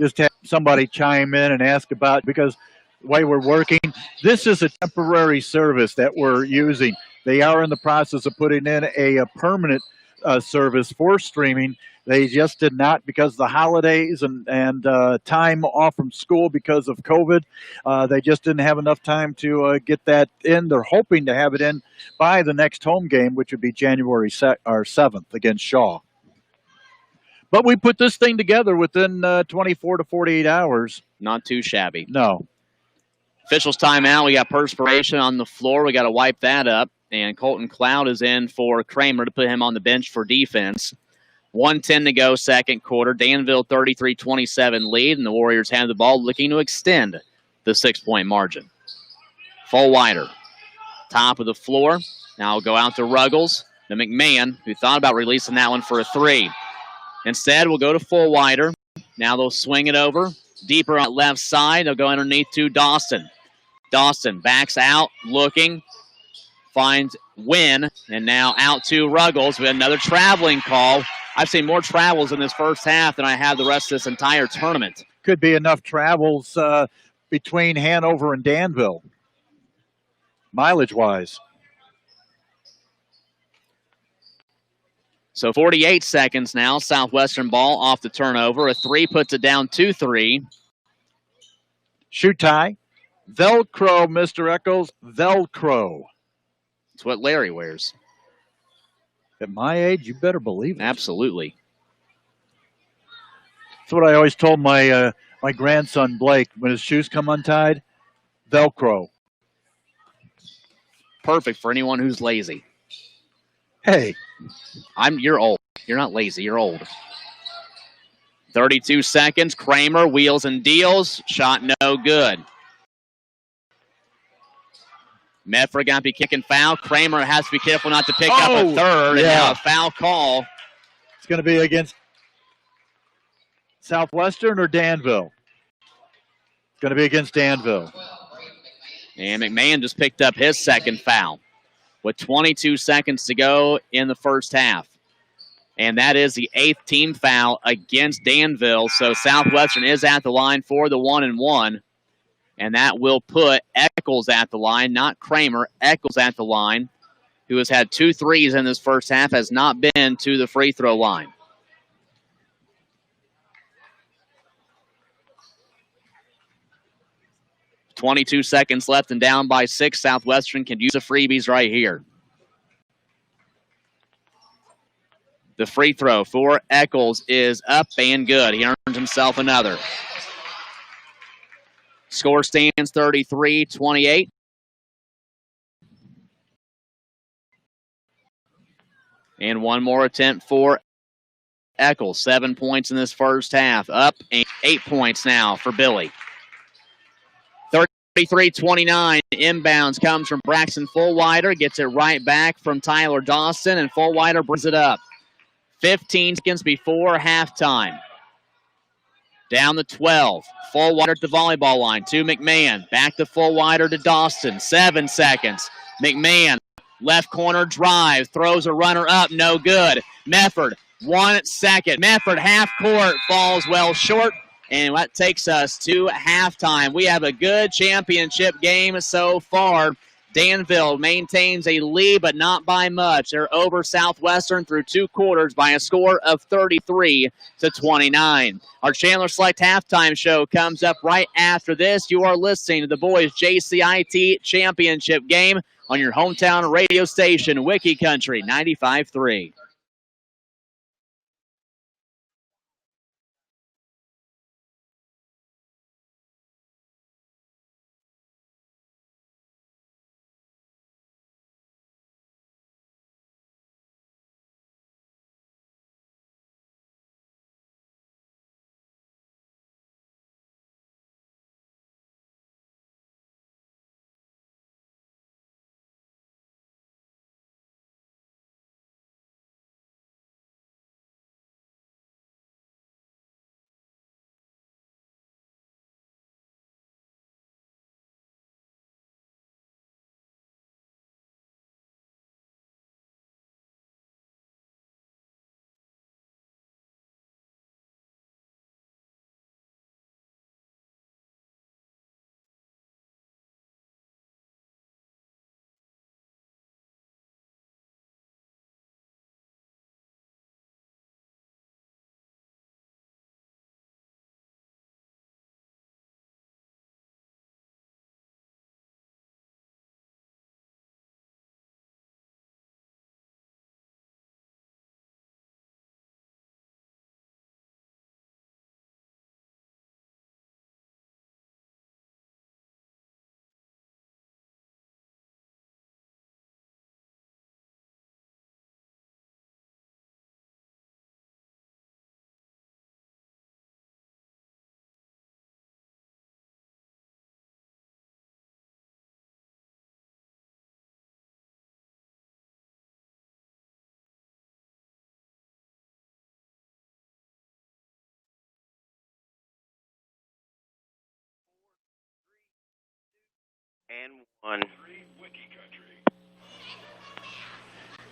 Just have somebody chime in and ask about, because the way we're working, this is a temporary service that we're using. They are in the process of putting in a permanent service for streaming. They just did not, because of the holidays and time off from school because of COVID. They just didn't have enough time to get that in. They're hoping to have it in by the next home game, which would be January 7th against Shaw. But we put this thing together within 24 to 48 hours. Not too shabby. No. Officials timeout. We got perspiration on the floor. We got to wipe that up. And Colton Cloud is in for Kramer to put him on the bench for defense. 1:10 to go, second quarter. Danville 33-27 lead, and the Warriors have the ball looking to extend the 6-point margin. Full wider. Top of the floor. Now we'll go out to Ruggles. The McMahon, who thought about releasing that one for a 3. Instead, we'll go to full wider. Now they'll swing it over. Deeper on the left side. They'll go underneath to Dawson. Dawson backs out, looking. Finds Wynn, and now out to Ruggles with another traveling call. I've seen more travels in this first half than I have the rest of this entire tournament. Could be enough travels between Hanover and Danville, mileage-wise. So 48 seconds now. Southwestern ball off the turnover. A 3 puts it down 2-3. Shoe tie. Velcro, Mr. Eccles. Velcro. It's what Larry wears. At my age, you better believe it. Absolutely. That's what I always told my grandson Blake when his shoes come untied. Velcro. Perfect for anyone who's lazy. Hey. You're old. You're not lazy. You're old. 32 seconds. Kramer wheels and deals. Shot no good. Medford got to be kicking foul. Kramer has to be careful not to pick up a third. And now a foul call. It's going to be against Southwestern or Danville? It's going to be against Danville. And McMahon just picked up his second foul with 22 seconds to go in the first half. And that is the 8th team foul against Danville. So Southwestern is at the line for the 1-and-1. And that will put Eccles at the line, not Kramer. Eccles at the line, who has had 2 threes in this first half, has not been to the free throw line. .22 seconds left and down by 6. Southwestern can use the freebies right here. The free throw for Eccles is up and good. He earns himself another. Score stands 33-28. And one more attempt for Eccles. 7 points in this first half. Up and 8 points now for Billy. 33-29. Inbounds comes from Braxton Fullwider. Gets it right back from Tyler Dawson, and Fullwider brings it up. 15 seconds before halftime. Down the 12. Fullwider at the volleyball line to McMahon. Back to Fullwider to Dawson. 7 seconds. McMahon, left corner drive. Throws a runner up. No good. Medford, 1 second. Medford half court falls well short. And that takes us to halftime. We have a good championship game so far. Danville maintains a lead, but not by much. They're over Southwestern through 2 quarters by a score of 33-29. Our Chandler Select halftime show comes up right after this. You are listening to the boys JCIT championship game on your hometown radio station, Wiki Country 95.3. And 1.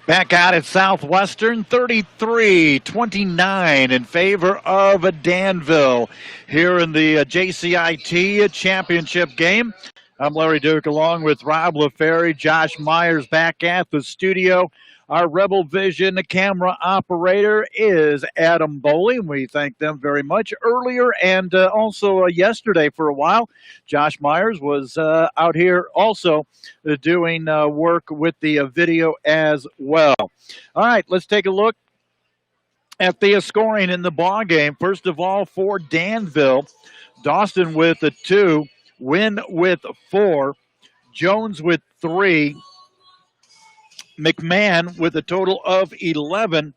Back out at Southwestern, 33-29 in favor of Danville here in the JCIT championship game. I'm Larry Duke along with Rob LaFerry, Josh Myers back at the studio. Our Rebel Vision camera operator is Adam Bowley. We thank them very much. Earlier and also yesterday for a while, Josh Myers was out here also doing work with the video as well. All right, let's take a look at the scoring in the ball game. First of all, for Danville, Dawson with a 2. Wynn with 4, Jones with 3, McMahon with a total of 11,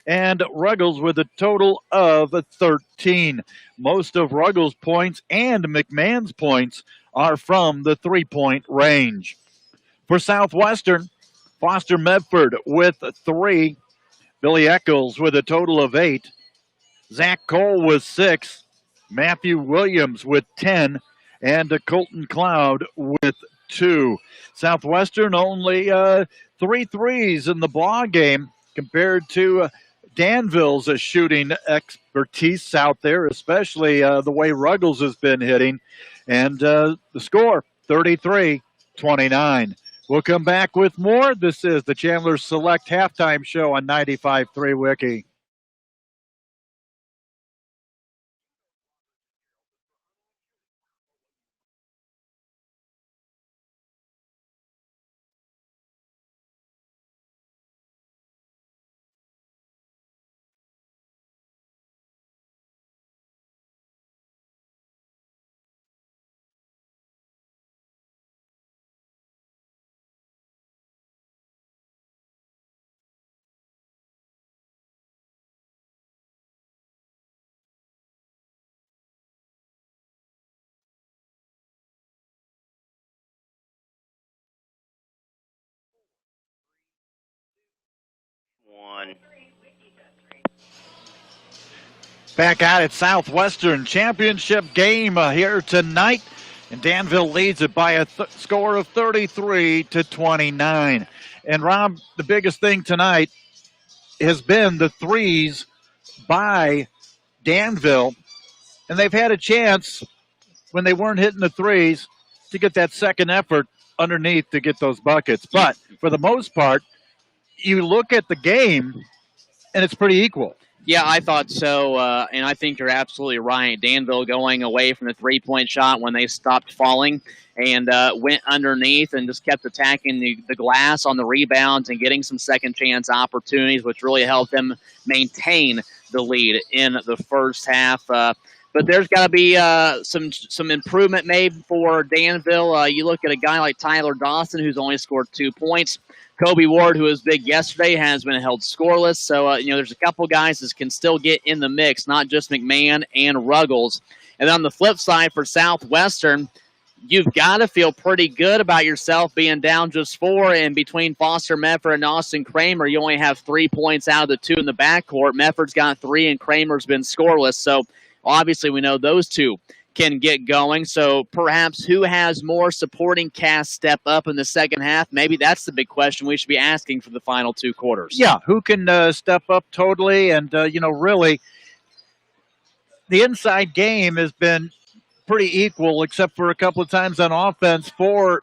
and Ruggles with a total of 13. Most of Ruggles' points and McMahon's points are from the three-point range. For Southwestern, Foster Medford with 3, Billy Eccles with a total of 8, Zach Cole with 6, Matthew Williams with 10, and Colton Cloud with 2. Southwestern only 3 threes in the ball game compared to Danville's shooting expertise out there, especially the way Ruggles has been hitting. And the score, 33-29. We'll come back with more. This is the Chandler Select Halftime Show on 95.3 Wiki. Back out at Southwestern championship game here tonight, and Danville leads it by a score of 33-29. And Rob, the biggest thing tonight has been the threes by Danville, and they've had a chance when they weren't hitting the threes to get that second effort underneath to get those buckets. But for the most part, you look at the game, and it's pretty equal. Yeah, I thought so, and I think you're absolutely right. Danville going away from the three-point shot when they stopped falling and went underneath and just kept attacking the glass on the rebounds and getting some second-chance opportunities, which really helped them maintain the lead in the first half. But there's got to be some improvement made for Danville. You look at a guy like Tyler Dawson, who's only scored 2 points. Kobe Ward, who was big yesterday, has been held scoreless. So, there's a couple guys that can still get in the mix, not just McMahon and Ruggles. And on the flip side for Southwestern, you've got to feel pretty good about yourself being down just 4. And between Foster Medford and Austin Kramer, you only have 3 points out of the 2 in the backcourt. Medford's got 3, and Kramer's been scoreless. So, obviously, we know those two can get going. So perhaps who has more supporting cast step up in the second half? Maybe that's the big question we should be asking for the final 2 quarters. Yeah, who can step up totally? And, really, the inside game has been pretty equal except for a couple of times on offense for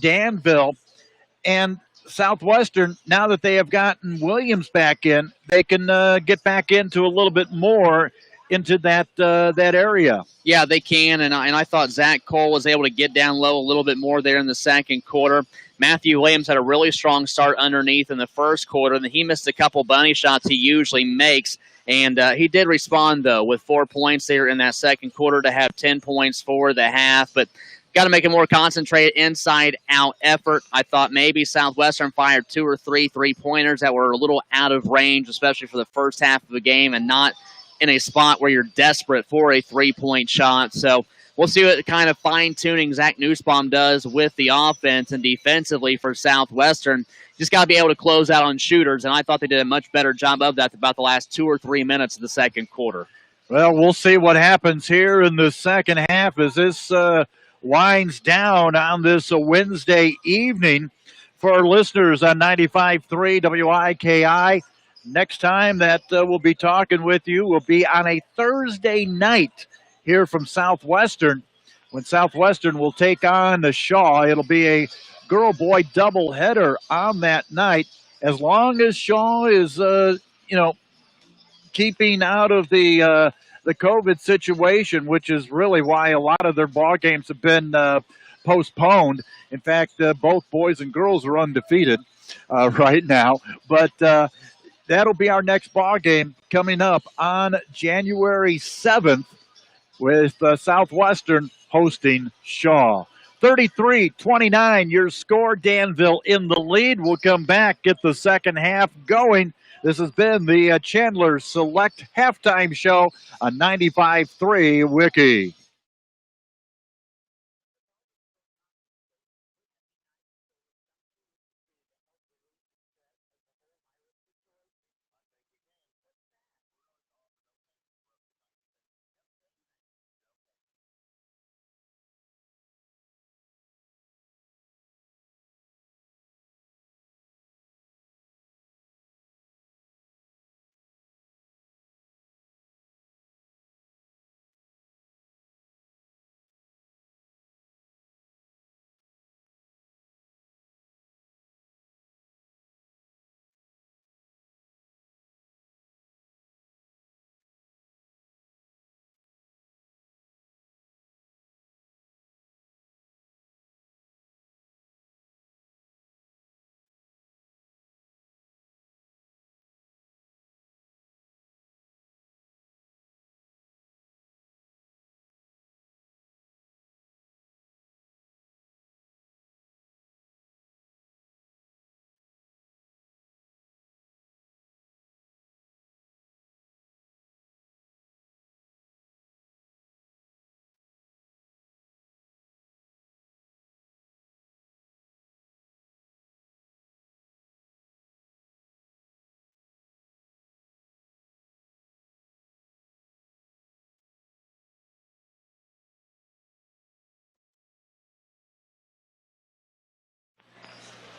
Danville. And Southwestern, now that they have gotten Williams back in, they can get back into a little bit more into that area. Yeah, they can, and I thought Zach Cole was able to get down low a little bit more there in the second quarter. Matthew Williams had a really strong start underneath in the first quarter, and he missed a couple bunny shots he usually makes, and he did respond, though, with 4 points there in that second quarter to have 10 points for the half, but got to make a more concentrated inside-out effort. I thought maybe Southwestern fired 2 or 3 three-pointers that were a little out of range, especially for the first half of the game, and not in a spot where you're desperate for a three-point shot. So we'll see what kind of fine-tuning Zach Nussbaum does with the offense and defensively for Southwestern. Just got to be able to close out on shooters, and I thought they did a much better job of that about the last 2 or 3 minutes of the second quarter. Well, we'll see what happens here in the second half as this winds down on this Wednesday evening. For our listeners on 95.3 WIKI, next time that we'll be talking with you will be on a Thursday night here from Southwestern, when Southwestern will take on the Shaw. It'll be a girl-boy doubleheader on that night. As long as Shaw is, keeping out of the COVID situation, which is really why a lot of their ball games have been postponed. In fact, both boys and girls are undefeated right now. But that'll be our next ball game coming up on January 7th with Southwestern hosting Shaw. 33-29, your score. Danville in the lead. We'll come back, get the second half going. This has been the Chandler Select Halftime Show on 95.3 Wiki.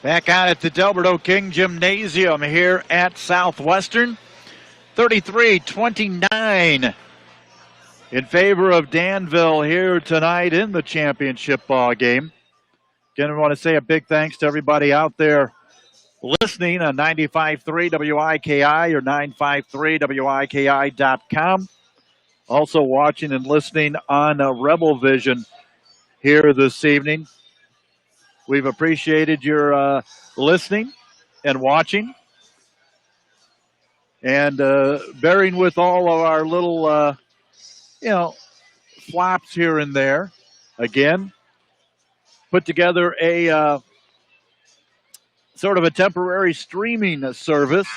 Back out at the Delbert O'King Gymnasium here at Southwestern. 33-29 in favor of Danville here tonight in the championship ball game. Again, I want to say a big thanks to everybody out there listening on 95.3 WIKI or 953WIKI.com. Also watching and listening on Rebel Vision here this evening. We've appreciated your listening and watching and bearing with all of our little, flops here and there. Again, put together a sort of a temporary streaming service,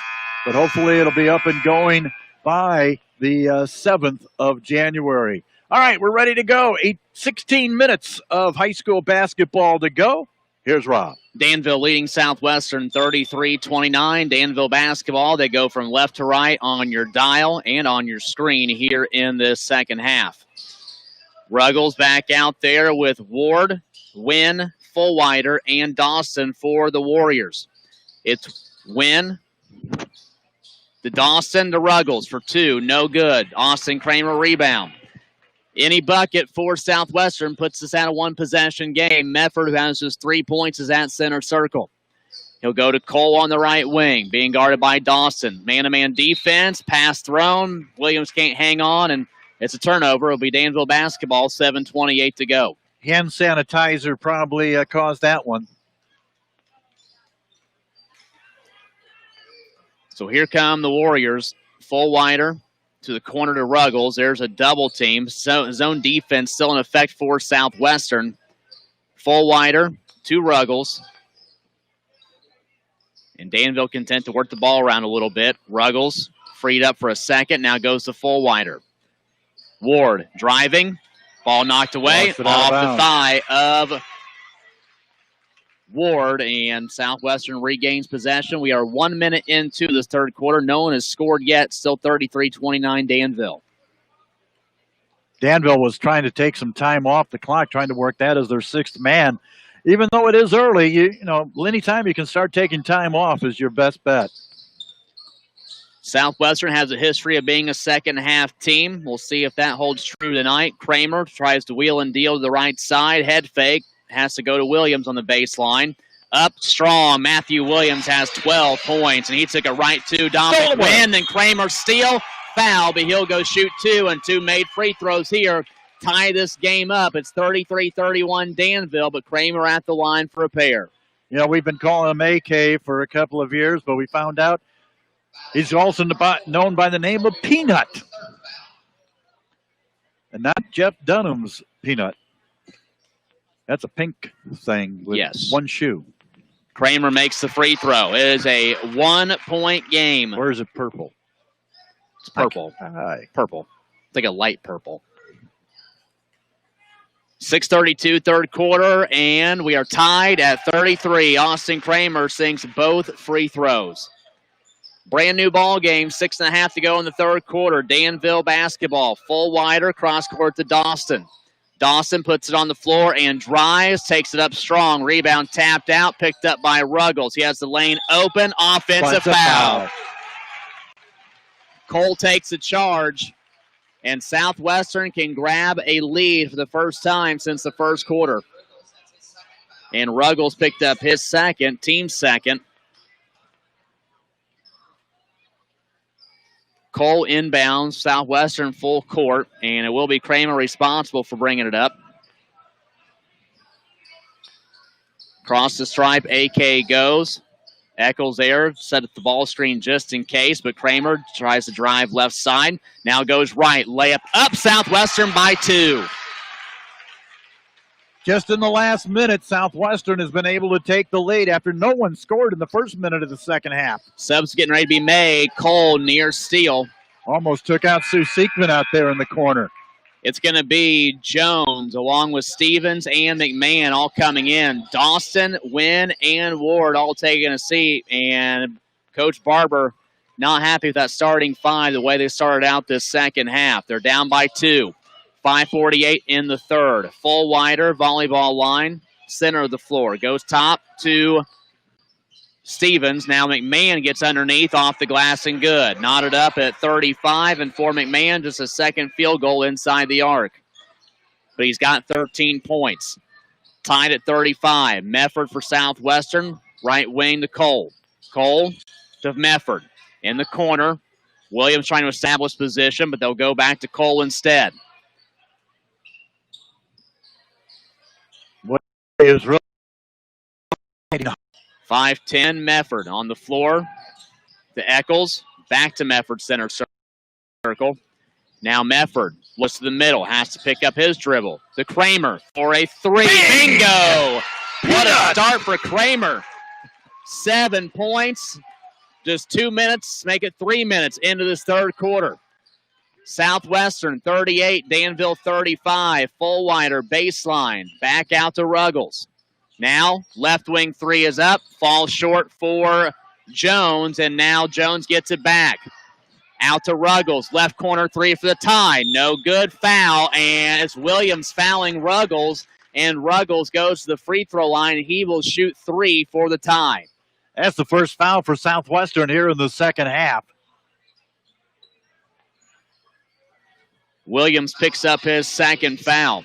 but hopefully it'll be up and going by the 7th of January. All right, we're ready to go. 16 minutes of high school basketball to go. Here's Rob. Danville leading Southwestern 33-29. Danville basketball, they go from left to right on your dial and on your screen here in this second half. Ruggles back out there with Ward, Wynn, Fullwider, and Dawson for the Warriors. It's Wynn, to Dawson, to Ruggles for two. No good. Austin Kramer rebound. Any bucket for Southwestern puts us at a one-possession game. Medford, who has just 3 points, is at center circle. He'll go to Cole on the right wing, being guarded by Dawson. Man-to-man defense, pass thrown. Williams can't hang on, and it's a turnover. It'll be Danville basketball, 7:28 to go. Hand sanitizer probably caused that one. So here come the Warriors. Fullwider to the corner to Ruggles. There's a double team. So zone defense still in effect for Southwestern. Fullwider to Ruggles. And Danville content to work the ball around a little bit. Ruggles freed up for a second. Now goes to Fullwider. Ward driving. Ball knocked away off the thigh of Ward, and Southwestern regains possession. We are 1 minute into this third quarter. No one has scored yet. Still 33-29 Danville. Danville was trying to take some time off the clock, trying to work that as their sixth man. Even though it is early, you know, anytime you can start taking time off is your best bet. Southwestern has a history of being a second-half team. We'll see if that holds true tonight. Kramer tries to wheel and deal to the right side. Head fake. Has to go to Williams on the baseline. Up strong. Matthew Williams has 12 points, and he took a right to Dominic Wynn. Then Kramer steal. Foul, but he'll go shoot two, and two made free throws here. Tie this game up. It's 33-31 Danville, but Kramer at the line for a pair. You know, we've been calling him AK for a couple of years, but we found out he's also known by the name of Peanut. And not Jeff Dunham's Peanut. That's a pink thing with Yes. one shoe. Kramer makes the free throw. It is a 1-point game. Or is it purple? It's purple. Hi. Purple. It's like a light purple. 6:32 third quarter, and we are tied at 33. Austin Kramer sinks both free throws. Brand new ball game, 6.5 to go in the third quarter. Danville basketball, full wider, cross court to Dawson. Dawson puts it on the floor and drives, takes it up strong. Rebound tapped out, picked up by Ruggles. He has the lane open, offensive foul. Cole takes the charge, and Southwestern can grab a lead for the first time since the first quarter. And Ruggles picked up his second, team second. Cole inbounds, Southwestern full court, and it will be Kramer responsible for bringing it up. Cross the stripe, AK goes. Eccles there, set at the ball screen just in case, but Kramer tries to drive left side. Now goes right, layup up, Southwestern by 2. Just in the last minute, Southwestern has been able to take the lead after no one scored in the first minute of the second half. Subs getting ready to be made. Cole near steal. Almost took out Sue Seekman out there in the corner. It's going to be Jones along with Stevens and McMahon all coming in. Dawson, Wynn, and Ward all taking a seat. And Coach Barber not happy with that starting five the way they started out this second half. They're down by 2. 5:48 in the third. Full wider, volleyball line, center of the floor. Goes top to Stevens. Now McMahon gets underneath off the glass and good. Knotted up at 35, and for McMahon, just a second field goal inside the arc. But he's got 13 points. Tied at 35. Mefford for Southwestern. Right wing to Cole. Cole to Mefford. In the corner. Williams trying to establish position, but they'll go back to Cole instead. It was really 5-10, Mefford on the floor. To Eccles, back to Mefford center circle. Now Mefford looks to the middle, has to pick up his dribble. To Kramer for a 3. Bingo! What a start for Kramer. 7 points, just 2 minutes, make it 3 minutes into this third quarter. Southwestern 38, Danville 35. Full wider, baseline. Back out to Ruggles. Now, left wing 3 is up. Falls short for Jones, and now Jones gets it back. Out to Ruggles. Left corner 3 for the tie. No good. Foul, and it's Williams fouling Ruggles, and Ruggles goes to the free throw line, and he will shoot 3 for the tie. That's the first foul for Southwestern here in the second half. Williams picks up his second foul.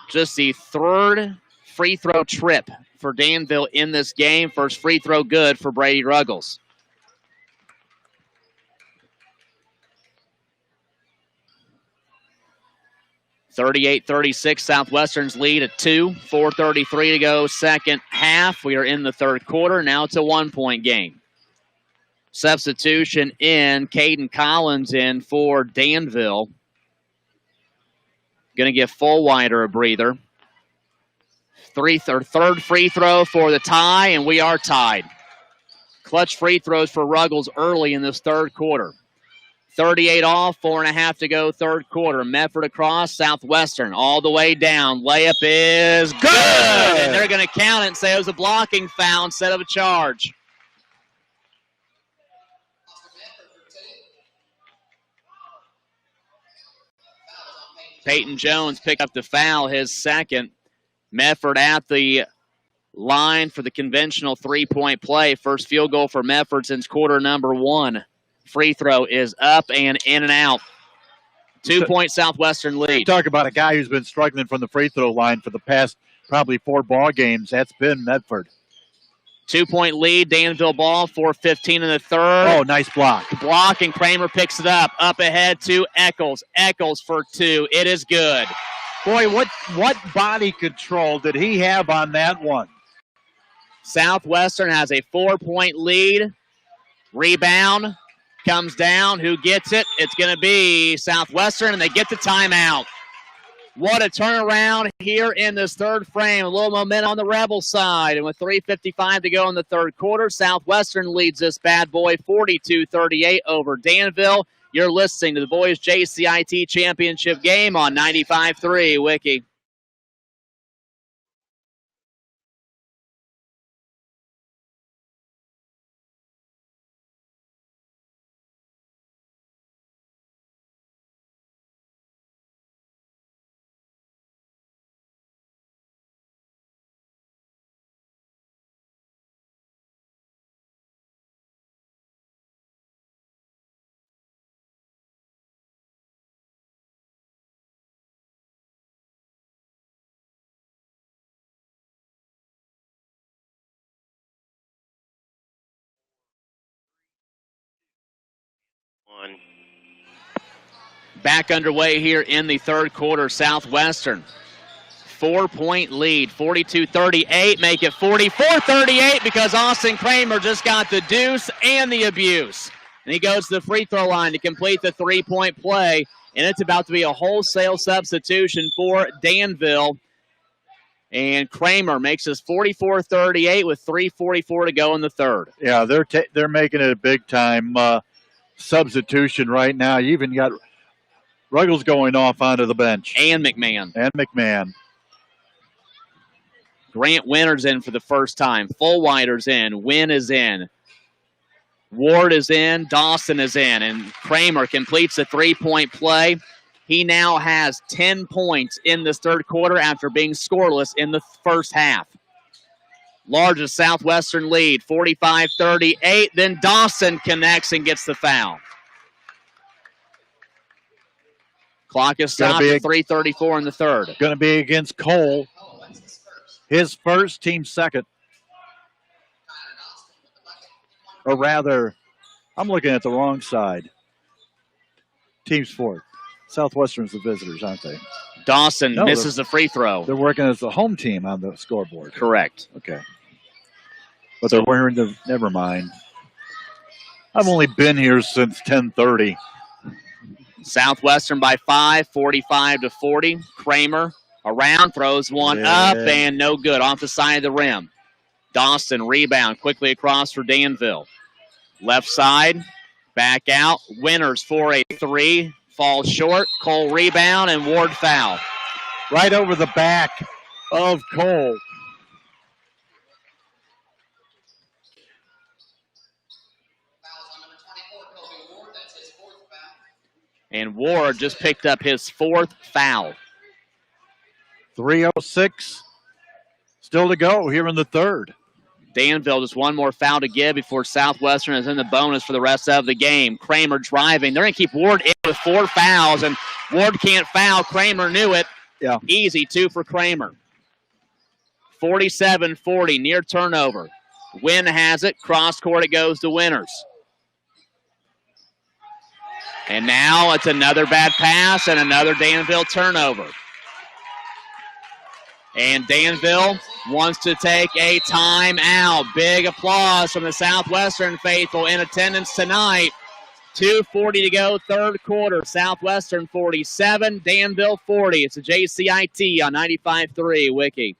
Just the third free throw trip for Danville in this game. First free throw good for Brady Ruggles. (38-36) Southwestern's lead at 2. 4:33 to go second half. We are in the third quarter. Now it's a 1-point game. Substitution in, Caden Collins in for Danville. Going to give full wider a breather. Third free throw for the tie, and we are tied. Clutch free throws for Ruggles early in this third quarter. 38 off, 4.5 to go third quarter. Mefford across, Southwestern all the way down. Layup is good! And they're going to count it and say it was a blocking foul instead of a charge. Peyton Jones picked up the foul, his second. Mefford at the line for the conventional three-point play. First field goal for Mefford since quarter number 1. Free throw is up and in and out. 2-point Southwestern lead. Talk about a guy who's been struggling from the free throw line for the past probably 4 ball games. That's been Mefford. 2-point lead, Danville ball, 4:15 in the third. Oh, nice block. Block, and Kramer picks it up. Up ahead to Eccles. Eccles for 2. It is good. Boy, what body control did he have on that one? Southwestern has a 4-point lead. Rebound. comes down. Who gets it? It's going to be Southwestern, and they get the timeout. What a turnaround here in this third frame. A little momentum on the Rebel side. And with 3:55 to go in the third quarter, Southwestern leads this bad boy 42-38 over Danville. You're listening to the boys JCIT championship game on 95.3 Wiki. Back underway here in the third quarter. Southwestern, 4-point lead, 42-38, make it 44-38 because Austin Kramer just got the deuce and the abuse. And he goes to the free throw line to complete the three-point play, and it's about to be a wholesale substitution for Danville. And Kramer makes us 44-38 with 3:44 to go in the third. Yeah, they're making it a big-time substitution right now. You even got Ruggles going off onto the bench. And McMahon. Grant Winter's in for the first time. Fullwider's in. Wynn is in. Ward is in. Dawson is in. And Kramer completes the three-point play. He now has 10 points in this third quarter after being scoreless in the first half. Largest Southwestern lead, 45-38. Then Dawson connects and gets the foul. Clock is stopped at 3:34 in the third. Going to be against Cole. His first, team second. Or rather, I'm looking at the wrong side. Team's fourth. Southwestern's the visitors, aren't they? Dawson misses the free throw. They're working as the home team on the scoreboard. Correct. Okay. But they're wearing the, never mind. I've only been here since 10:30. Southwestern by 5, 45-40. Kramer around, throws one up, and no good. Off the side of the rim. Dawson rebound quickly across for Danville. Left side, back out. Winters for a three. Falls short. Cole rebound, and Ward foul. Right over the back of Cole. And Ward just picked up his fourth foul. 3:06 still to go here in the third. Danville just one more foul to give before Southwestern is in the bonus for the rest of the game. Kramer driving. They're going to keep Ward in with 4 fouls, and Ward can't foul. Kramer knew it. Yeah. Easy 2 for Kramer. 47-40, near turnover. Wynn has it. Cross court it goes to Winters. And now it's another bad pass and another Danville turnover. And Danville wants to take a timeout. Big applause from the Southwestern faithful in attendance tonight. 2:40 to go, third quarter. Southwestern 47, Danville 40. It's a JCIT on 95.3 Wiki.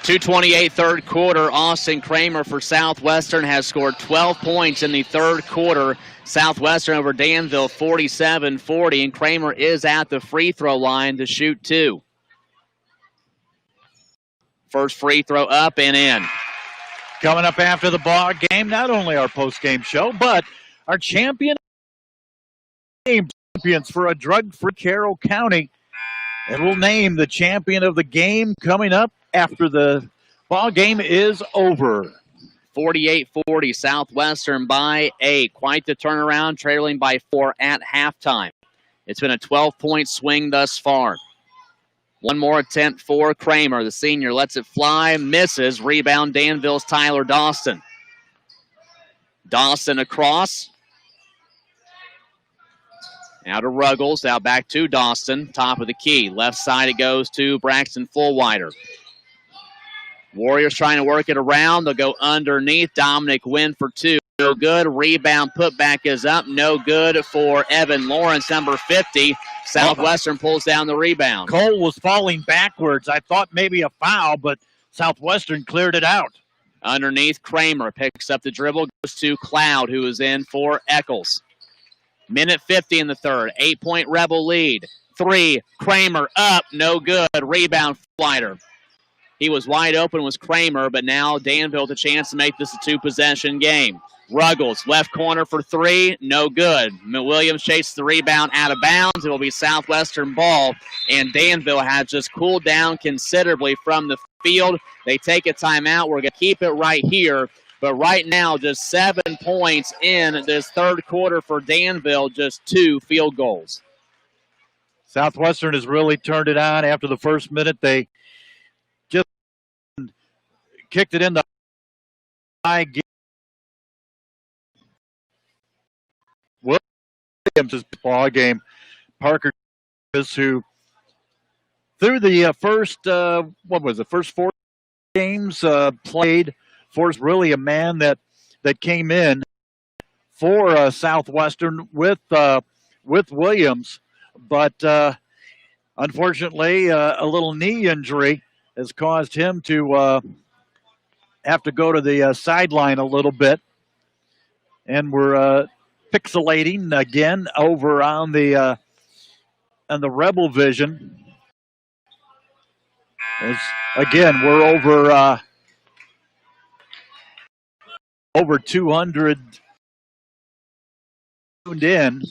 2:28 third quarter. Austin Kramer for Southwestern has scored 12 points in the third quarter. Southwestern over Danville 47-40, and Kramer is at the free throw line to shoot two. First free throw up and in. Coming up after the ball game, not only our post-game show, but our champions for a drug-free Carroll County. And we'll name the champion of the game coming up after the ball game is over. 48-40, Southwestern by 8. Quite the turnaround, trailing by 4 at halftime. It's been a 12-point swing thus far. One more attempt for Kramer. The senior lets it fly, misses. Rebound, Danville's Tyler Dawson. Dawson across. Now to Ruggles, now back to Dawson, top of the key. Left side it goes to Braxton Fullwider. Warriors trying to work it around. They'll go underneath. Dominic Wynn for two. No good. Rebound putback is up. No good for Evan Lawrence, number 50. Southwestern pulls down the rebound. Cole was falling backwards. I thought maybe a foul, but Southwestern cleared it out. Underneath, Kramer picks up the dribble, goes to Cloud, who is in for Eccles. Minute 50 in the third. 8-point Rebel lead. Three, Kramer up, no good. Rebound, Fullwider. He was wide open, was Kramer, but now Danville with a chance to make this a two-possession game. Ruggles, left corner for three, no good. Williams chases the rebound out of bounds. It will be Southwestern ball, and Danville has just cooled down considerably from the field. They take a timeout. We're going to keep it right here, but right now just 7 points in this third quarter for Danville, just 2 field goals. Southwestern has really turned it on after the first minute. They just kicked it in the high gear. Williams' ball game. Parker, who through the first 4 games played, was really a man that came in for Southwestern with Williams, but unfortunately a little knee injury has caused him to have to go to the sideline a little bit, and we're pixelating again over on the Rebel Vision. Again, we're over 200 tuned in.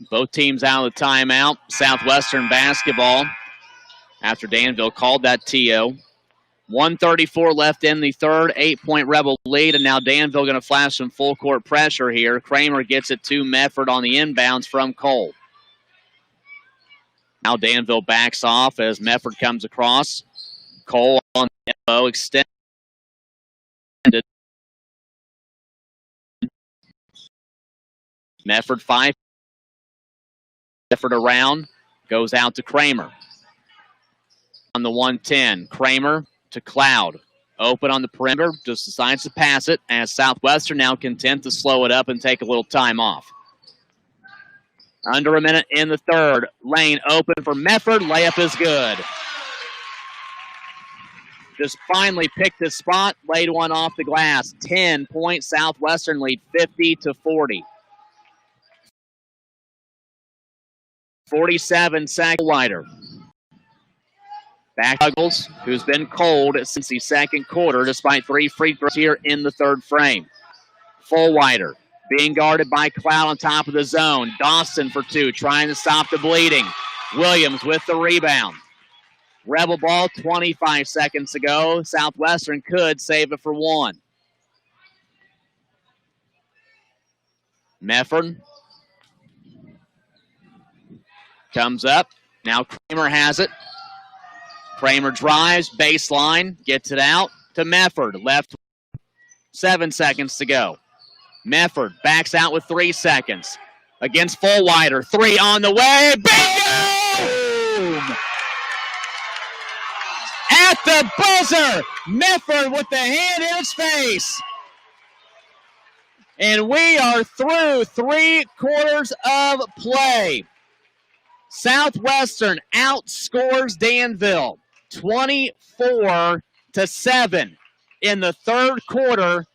Both teams out of the timeout. Southwestern basketball after Danville called that TO. 1:34 left in the third. 8-point Rebel lead, and now Danville going to flash some full court pressure here. Kramer gets it to Mefford on the inbounds from Cole. Now Danville backs off as Mefford comes across. Cole on the elbow, extended. Mefford 5. Mefford around, goes out to Kramer. On the 110, Kramer to Cloud. Open on the perimeter, just decides to pass it, as Southwestern now content to slow it up and take a little time off. Under a minute in the third. Lane open for Mefford. Layup is good. Just finally picked his spot, laid one off the glass. 10-point Southwestern lead, 50-40. 47 Fullwider. Back Ruggles, who's been cold since the second quarter, despite 3 free throws here in the third frame. Fullwider being guarded by Cloud on top of the zone. Dawson for 2, trying to stop the bleeding. Williams with the rebound. Rebel ball, 25 seconds to go. Southwestern could save it for 1. Mefford comes up. Now Kramer has it. Kramer drives, baseline, gets it out to Mefford. Left, 7 seconds to go. Mefford backs out with 3 seconds. Against Fullwider. 3 on the way. Bingo! Boom! At the buzzer, Mefford with the hand in his face. And we are through 3 quarters of play. Southwestern outscores Danville 24-7 in the third quarter,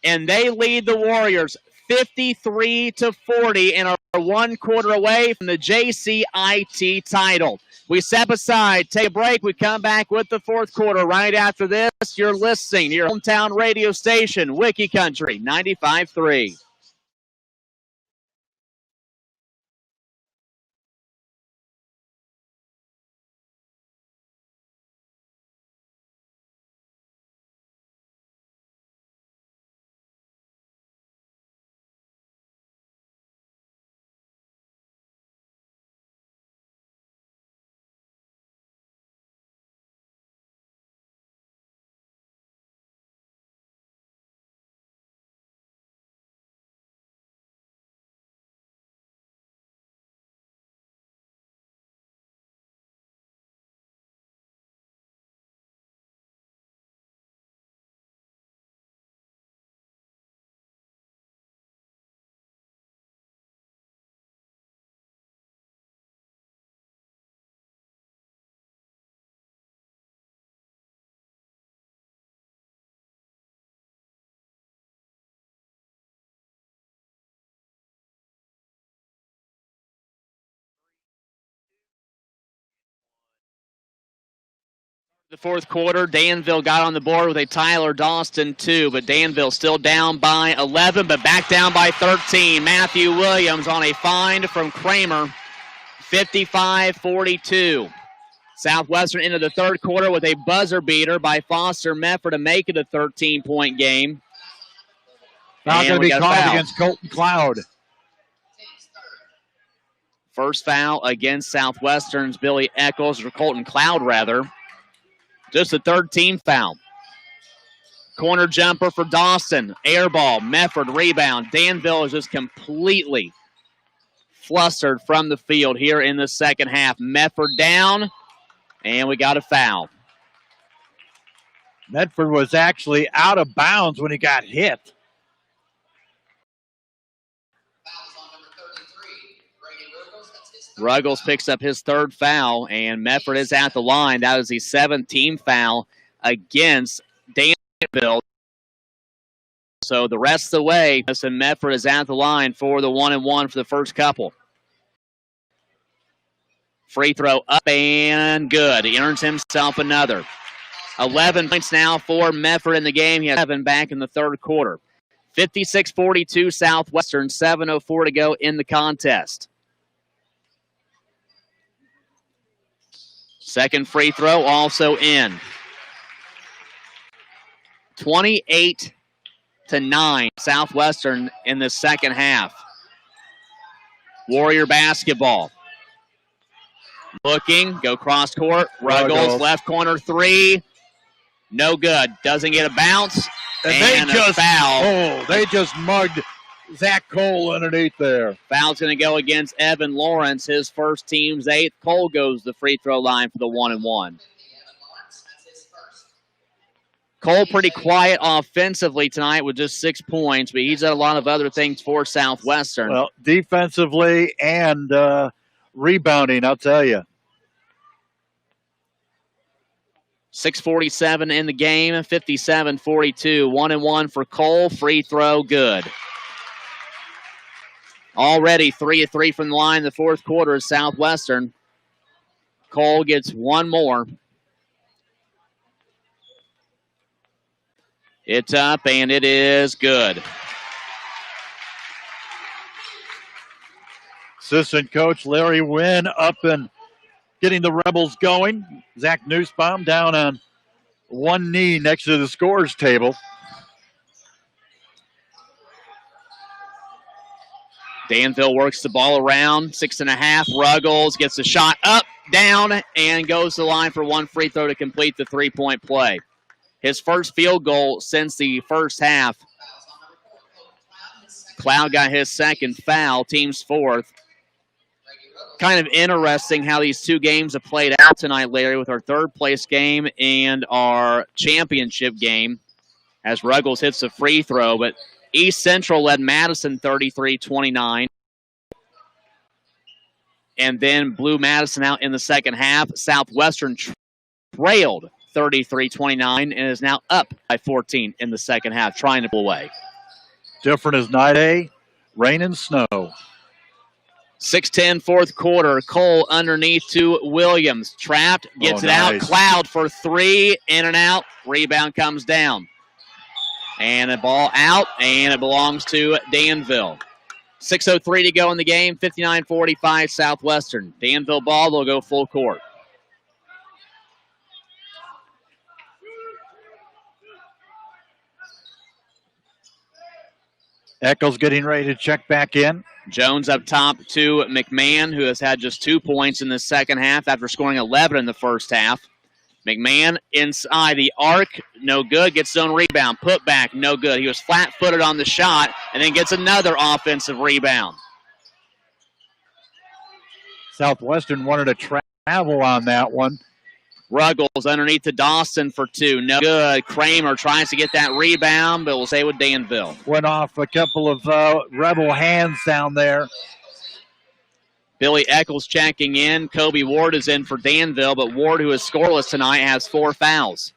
and they lead the Warriors 53-40 and are 1 quarter away from the JCIT title. We step aside, take a break. We come back with the fourth quarter right after this. You're listening to your hometown radio station, Wiki Country 95.3. The fourth quarter, Danville got on the board with a Tyler Dawson 2, but Danville still down by 11, but back down by 13. Matthew Williams on a find from Kramer, 55-42. Southwestern into the third quarter with a buzzer beater by Foster Mefford to make it a 13-point game. Now going to be called against Colton Cloud. First foul against Southwestern's Billy Eccles, or Colton Cloud rather. Just a third team foul. Corner jumper for Dawson. Air ball. Mefford rebound. Danville is just completely flustered from the field here in the second half. Mefford down, and we got a foul. Medford was actually out of bounds when he got hit. Ruggles picks up his third foul, and Mefford is at the line. That is the seventh team foul against Danville. So the rest of the way, Mefford is at the line for the 1-and-1 for the first couple. Free throw up and good. He earns himself another. 11 points now for Mefford in the game. He has 7 back in the third quarter. 56-42 Southwestern, 7:04 to go in the contest. Second free throw also in. 28-9 Southwestern in the second half. Warrior basketball. Looking, go cross court. Ruggles, left corner three. No good. Doesn't get a bounce. And a foul. Oh, they just mugged Zach Cole underneath there. Foul's going to go against Evan Lawrence, his first team's 8th. Cole goes to the free throw line for the 1-and-1. Cole pretty quiet offensively tonight with just 6 points, but he's done a lot of other things for Southwestern. Well, defensively and rebounding, I'll tell you. 6:47 in the game, 57-42. 1-and-1 for Cole. Free throw, good. Already 3 of 3 from the line in the fourth quarter is Southwestern. Cole gets one more. It's up, and it is good. Assistant coach Larry Wynn up and getting the Rebels going. Zach Nussbaum down on one knee next to the scores table. Danville works the ball around. 6.5. Ruggles gets the shot up, down, and goes to the line for one free throw to complete the three-point play. His first field goal since the first half. Cloud got his second foul, team's 4th. Kind of interesting how these two games have played out tonight, Larry, with our third-place game and our championship game as Ruggles hits a free throw. But East Central led Madison 33-29. and then blew Madison out in the second half. Southwestern trailed 33-29 and is now up by 14 in the second half, trying to pull away. Different as night, day, rain and snow. 6:10 fourth quarter. Cole underneath to Williams. Trapped, gets it out. Cloud for three, in and out. Rebound comes down. And a ball out, and it belongs to Danville. 6:03 to go in the game, 59-45 Southwestern. Danville ball, they'll go full court. Eccles getting ready to check back in. Jones up top to McMahon, who has had just 2 points in the second half after scoring 11 in the first half. McMahon inside the arc, no good. Gets his own rebound. Put back, no good. He was flat-footed on the shot and then gets another offensive rebound. Southwestern wanted to travel on that one. Ruggles underneath to Dawson for two. No good. Kramer tries to get that rebound, but we'll stay with Danville. Went off a couple of rebel hands down there. Billy Eccles checking in. Kobe Ward is in for Danville, but Ward, who is scoreless tonight, has 4 fouls.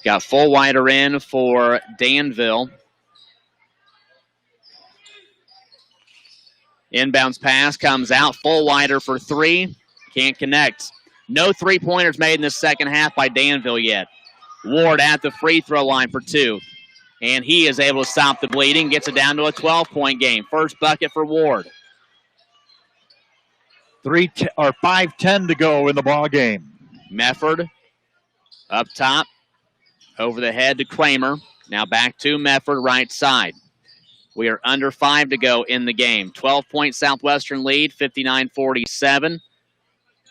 Got Fullwider in for Danville. Inbounds pass comes out. Fullwider for three. Can't connect. No three-pointers made in the second half by Danville yet. Ward at the free throw line for two. And he is able to stop the bleeding. Gets it down to a 12-point game. First bucket for Ward. 5:10 to go in the ball game. Mefford up top. Over the head to Kramer. Now back to Mefford, right side. We are under 5 to go in the game. 12-point Southwestern lead, 59-47.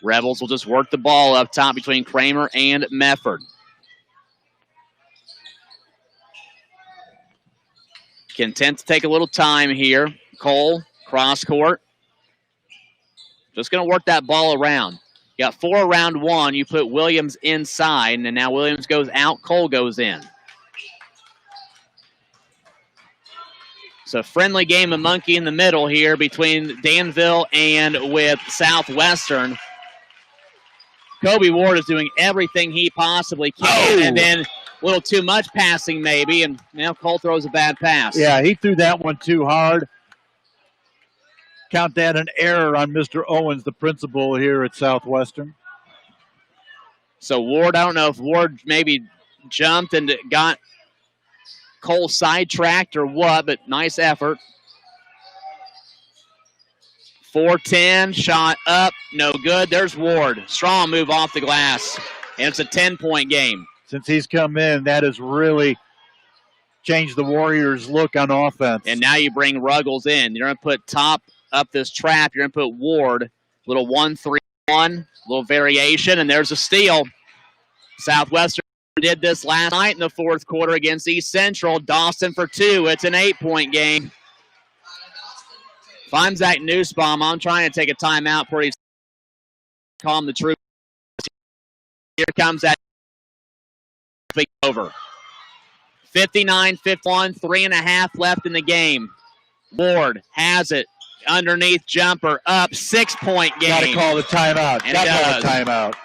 Rebels will just work the ball up top between Kramer and Mefford. Content to take a little time here. Cole, cross court. Just going to work that ball around. You got 4 around 1. You put Williams inside, and now Williams goes out. Cole goes in. It's a friendly game of monkey in the middle here between Danville and with Southwestern. Kobe Ward is doing everything he possibly can, and then a little too much passing maybe, and now Cole throws a bad pass. Yeah, he threw that one too hard. Count that an error on Mr. Owens, the principal here at Southwestern. So Ward, I don't know if Ward maybe jumped and got Cole sidetracked or what, but nice effort. 4-10, shot up, no good. There's Ward. Strong move off the glass, and it's a 10-point game. Since he's come in, that has really changed the Warriors' look on offense. And now you bring Ruggles in. You're going to put top up this trap. You're going to put Ward, little 1-3-1, little variation, and there's a steal. Southwestern did this last night in the fourth quarter against East Central. Dawson for two. It's an 8-point game. If I'm Zach Nussbaum, I'm trying to take a timeout before he's calm the troops. Here comes that over. 59-51, 3.5 left in the game. Ward has it. Underneath jumper up, 6-point game. Got to call the timeout. Got to call the timeout.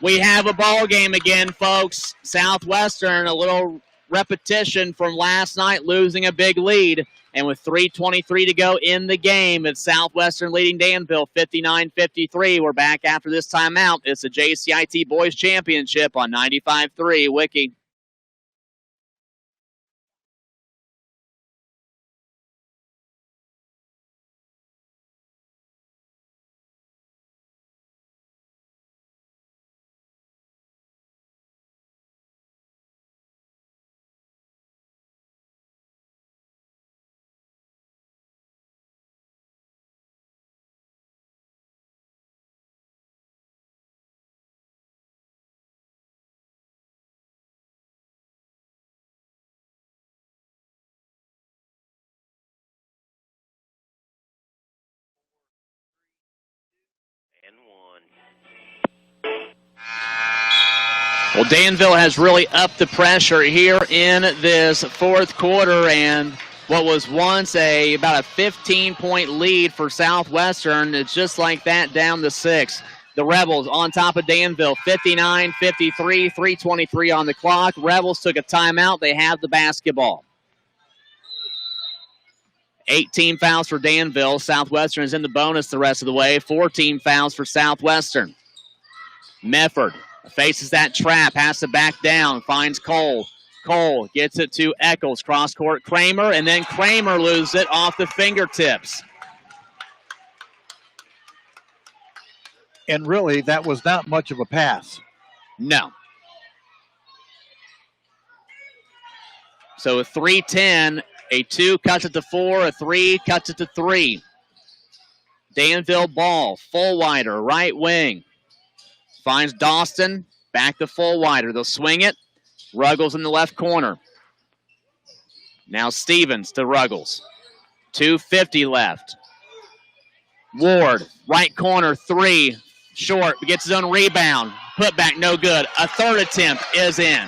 We have a ball game again, folks. Southwestern, a little repetition from last night, losing a big lead. And with 3:23 to go in the game, it's Southwestern leading Danville 59-53. We're back after this timeout. It's the JCIT Boys Championship on 95.3 Wiki. Well, Danville has really upped the pressure here in this fourth quarter, and what was once about a 15-point lead for Southwestern, it's just like that down to 6. The Rebels on top of Danville, 59-53, 3:23 on the clock. Rebels took a timeout. They have the basketball. 18 fouls for Danville. Southwestern is in the bonus the rest of the way. 14 fouls for Southwestern. Mefford faces that trap, has to back down, finds Cole. Cole gets it to Eccles, cross-court Kramer, and then Kramer loses it off the fingertips. And really, that was not much of a pass. No. So a 3-10, a 2 cuts it to 4, a 3 cuts it to 3. Danville ball, Fullwider, right wing. Finds Dawson, back to Fullwider. They'll swing it. Ruggles in the left corner. Now Stevens to Ruggles. 2:50 left. Ward, right corner, 3. Short, gets his own rebound. Put back, no good. A third attempt is in.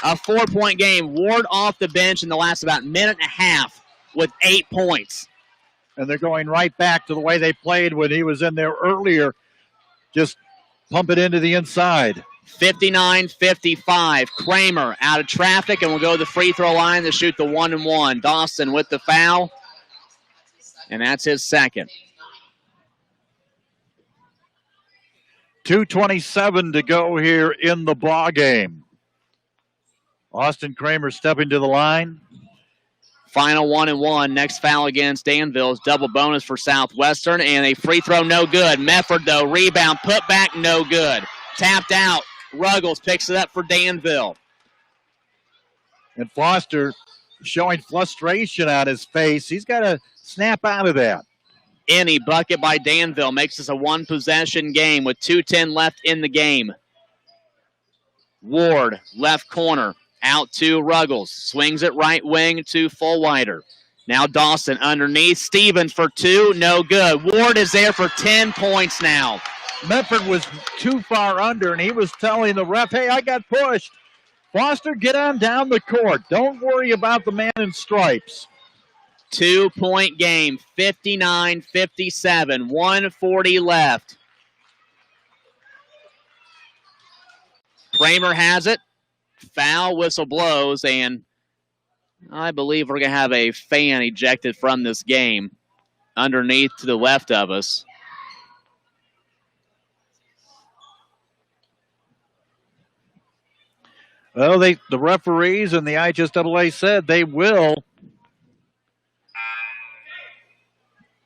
A 4-point game. Ward off the bench in the last about minute and a half with 8 points. And they're going right back to the way they played when he was in there earlier. Just pump it into the inside. 59-55. Kramer out of traffic and will go to the free throw line to shoot the 1-and-1. Dawson with the foul. And that's his second. 2:27 to go here in the ball game. Austin Kramer stepping to the line. Final 1-and-1. Next foul against Danville is double bonus for Southwestern, and a free throw no good. Mefford, though, rebound, put back, no good. Tapped out. Ruggles picks it up for Danville. And Foster showing frustration on his face. He's got to snap out of that. Any bucket by Danville makes this a one-possession game with 2:10 left in the game. Ward, left corner, out to Ruggles. Swings it right wing to Fullwider. Now Dawson underneath. Stevens for 2, no good. Ward is there for 10 points now. Medford was too far under, and he was telling the ref, hey, I got pushed. Foster, get on down the court. Don't worry about the man in stripes. 2-point game, 59-57, 1:40 left. Kramer has it. Foul whistle blows, and I believe we're going to have a fan ejected from this game underneath to the left of us. Well, the referees and the IHSAA said they will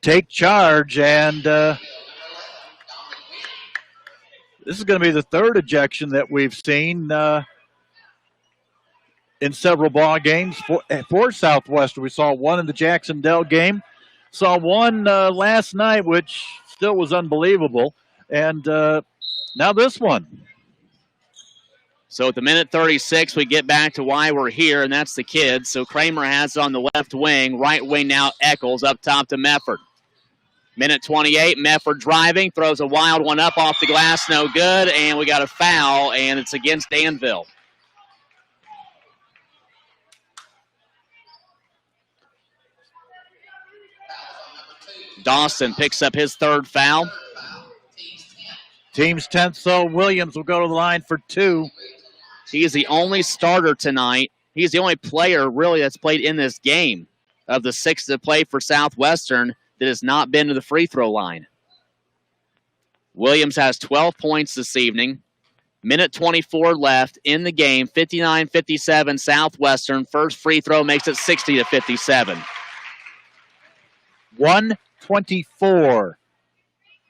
take charge, and this is going to be the third ejection that we've seen in several ball games for Southwestern. We saw one in the Jackson-Dell game, saw one last night, which still was unbelievable, and now this one. So at the minute 36, we get back to why we're here, and that's the kids. So Kramer has it on the left wing. Right wing now Eccles up top to Mefford. Minute 28, Mefford driving, throws a wild one up off the glass, no good, and we got a foul, and it's against Danville. Dawson picks up his third foul. Team's 10th, so Williams will go to the line for 2. He is the only starter tonight. He's the only player, really, that's played in this game of the 6 that played for Southwestern that has not been to the free throw line. Williams has 12 points this evening. Minute 24 left in the game. 59-57 Southwestern. First free throw makes it 60-57. 124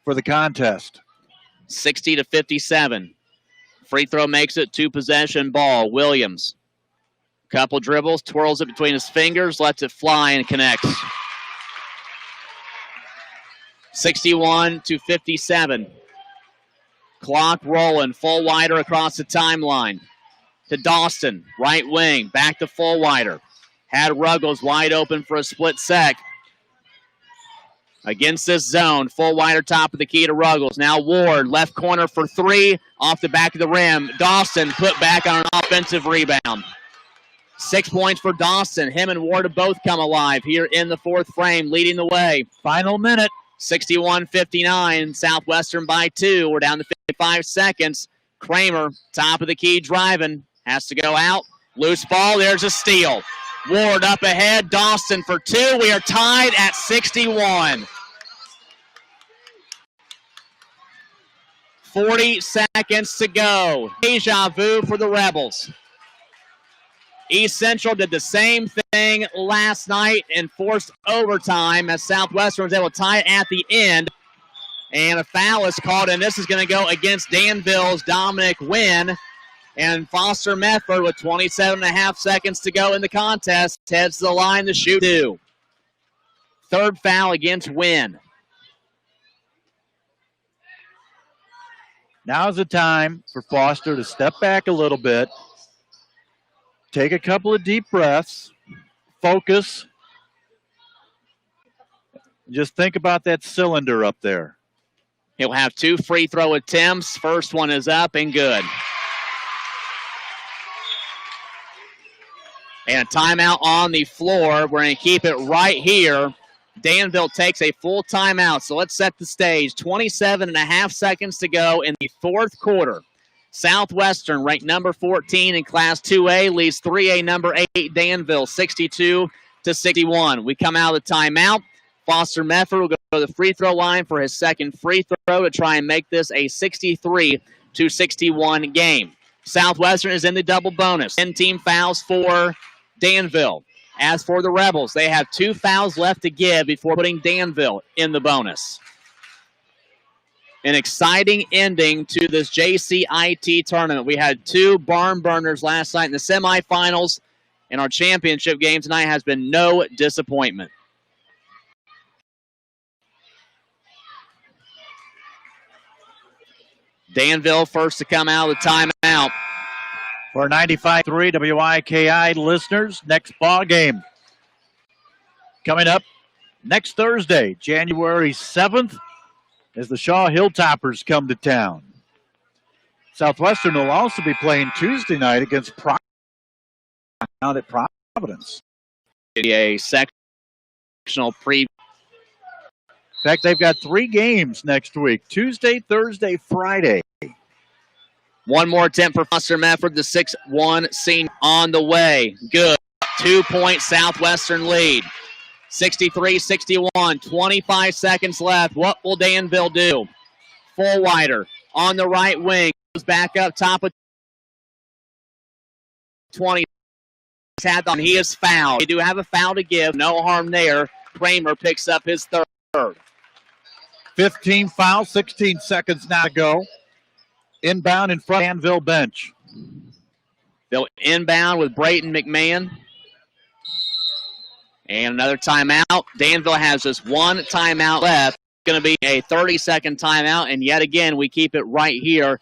for the contest. 60-57. Free throw makes it 2-possession ball. Williams. Couple dribbles, twirls it between his fingers, lets it fly and connects. 61-57. Clock rolling. Fullwider across the timeline. To Dawson. Right wing. Back to Fullwider. Had Ruggles wide open for a split sec. against this zone. Full wider top of the key to Ruggles. Now Ward, left corner for three, off the back of the rim. Dawson put back on an offensive rebound. 6 points for Dawson. Him and Ward have both come alive here in the fourth frame, leading the way. Final minute. 61-59, Southwestern by 2. We're down to 55 seconds. Kramer, top of the key, driving. Has to go out. Loose ball, there's a steal. Ward up ahead, Dawson for 2. We are tied at 61. 40 seconds to go. Deja vu for the Rebels. East Central did the same thing last night and forced overtime as Southwestern was able to tie it at the end. And a foul is called, and this is going to go against Danville's Dominic Wynn. And Foster Medford, with 27.5 seconds to go in the contest, heads to the line to shoot 2. Third foul against Wynn. Now's the time for Foster to step back a little bit, take a couple of deep breaths, focus. Just think about that cylinder up there. He'll have 2 free throw attempts. First one is up and good. And a timeout on the floor. We're going to keep it right here. Danville takes a full timeout. So let's set the stage. 27.5 seconds to go in the fourth quarter. Southwestern, ranked number 14 in Class 2A, leads 3A number 8 Danville 62-61. We come out of the timeout. Foster Medford will go to the free throw line for his second free throw to try and make this a 63-61 game. Southwestern is in the double bonus. 10 team fouls for Danville. As for the Rebels, they have 2 fouls left to give before putting Danville in the bonus. An exciting ending to this JCIT tournament. We had 2 barn burners last night in the semifinals, and our championship game tonight has been no disappointment. Danville first to come out of the timeout. For 95.3 WIKI listeners, next ball game coming up next Thursday, January 7th, as the Shaw Hilltoppers come to town. Southwestern will also be playing Tuesday night against Providence out at Providence. A sectional preview. In fact, they've got 3 games next week, Tuesday, Thursday, Friday. One more attempt for Foster Medford, the 6'1" senior on the way. Good. 2-point Southwestern lead. 63-61, 25 seconds left. What will Danville do? Full wider on the right wing. Goes back up top of 20. He is fouled. They do have a foul to give. No harm there. Kramer picks up his third. 15 fouls, 16 seconds now to go. Inbound in front of Danville bench. They'll inbound with Brayton McMahon. And another timeout. Danville has just 1 timeout left. It's going to be a 30-second timeout, and yet again, we keep it right here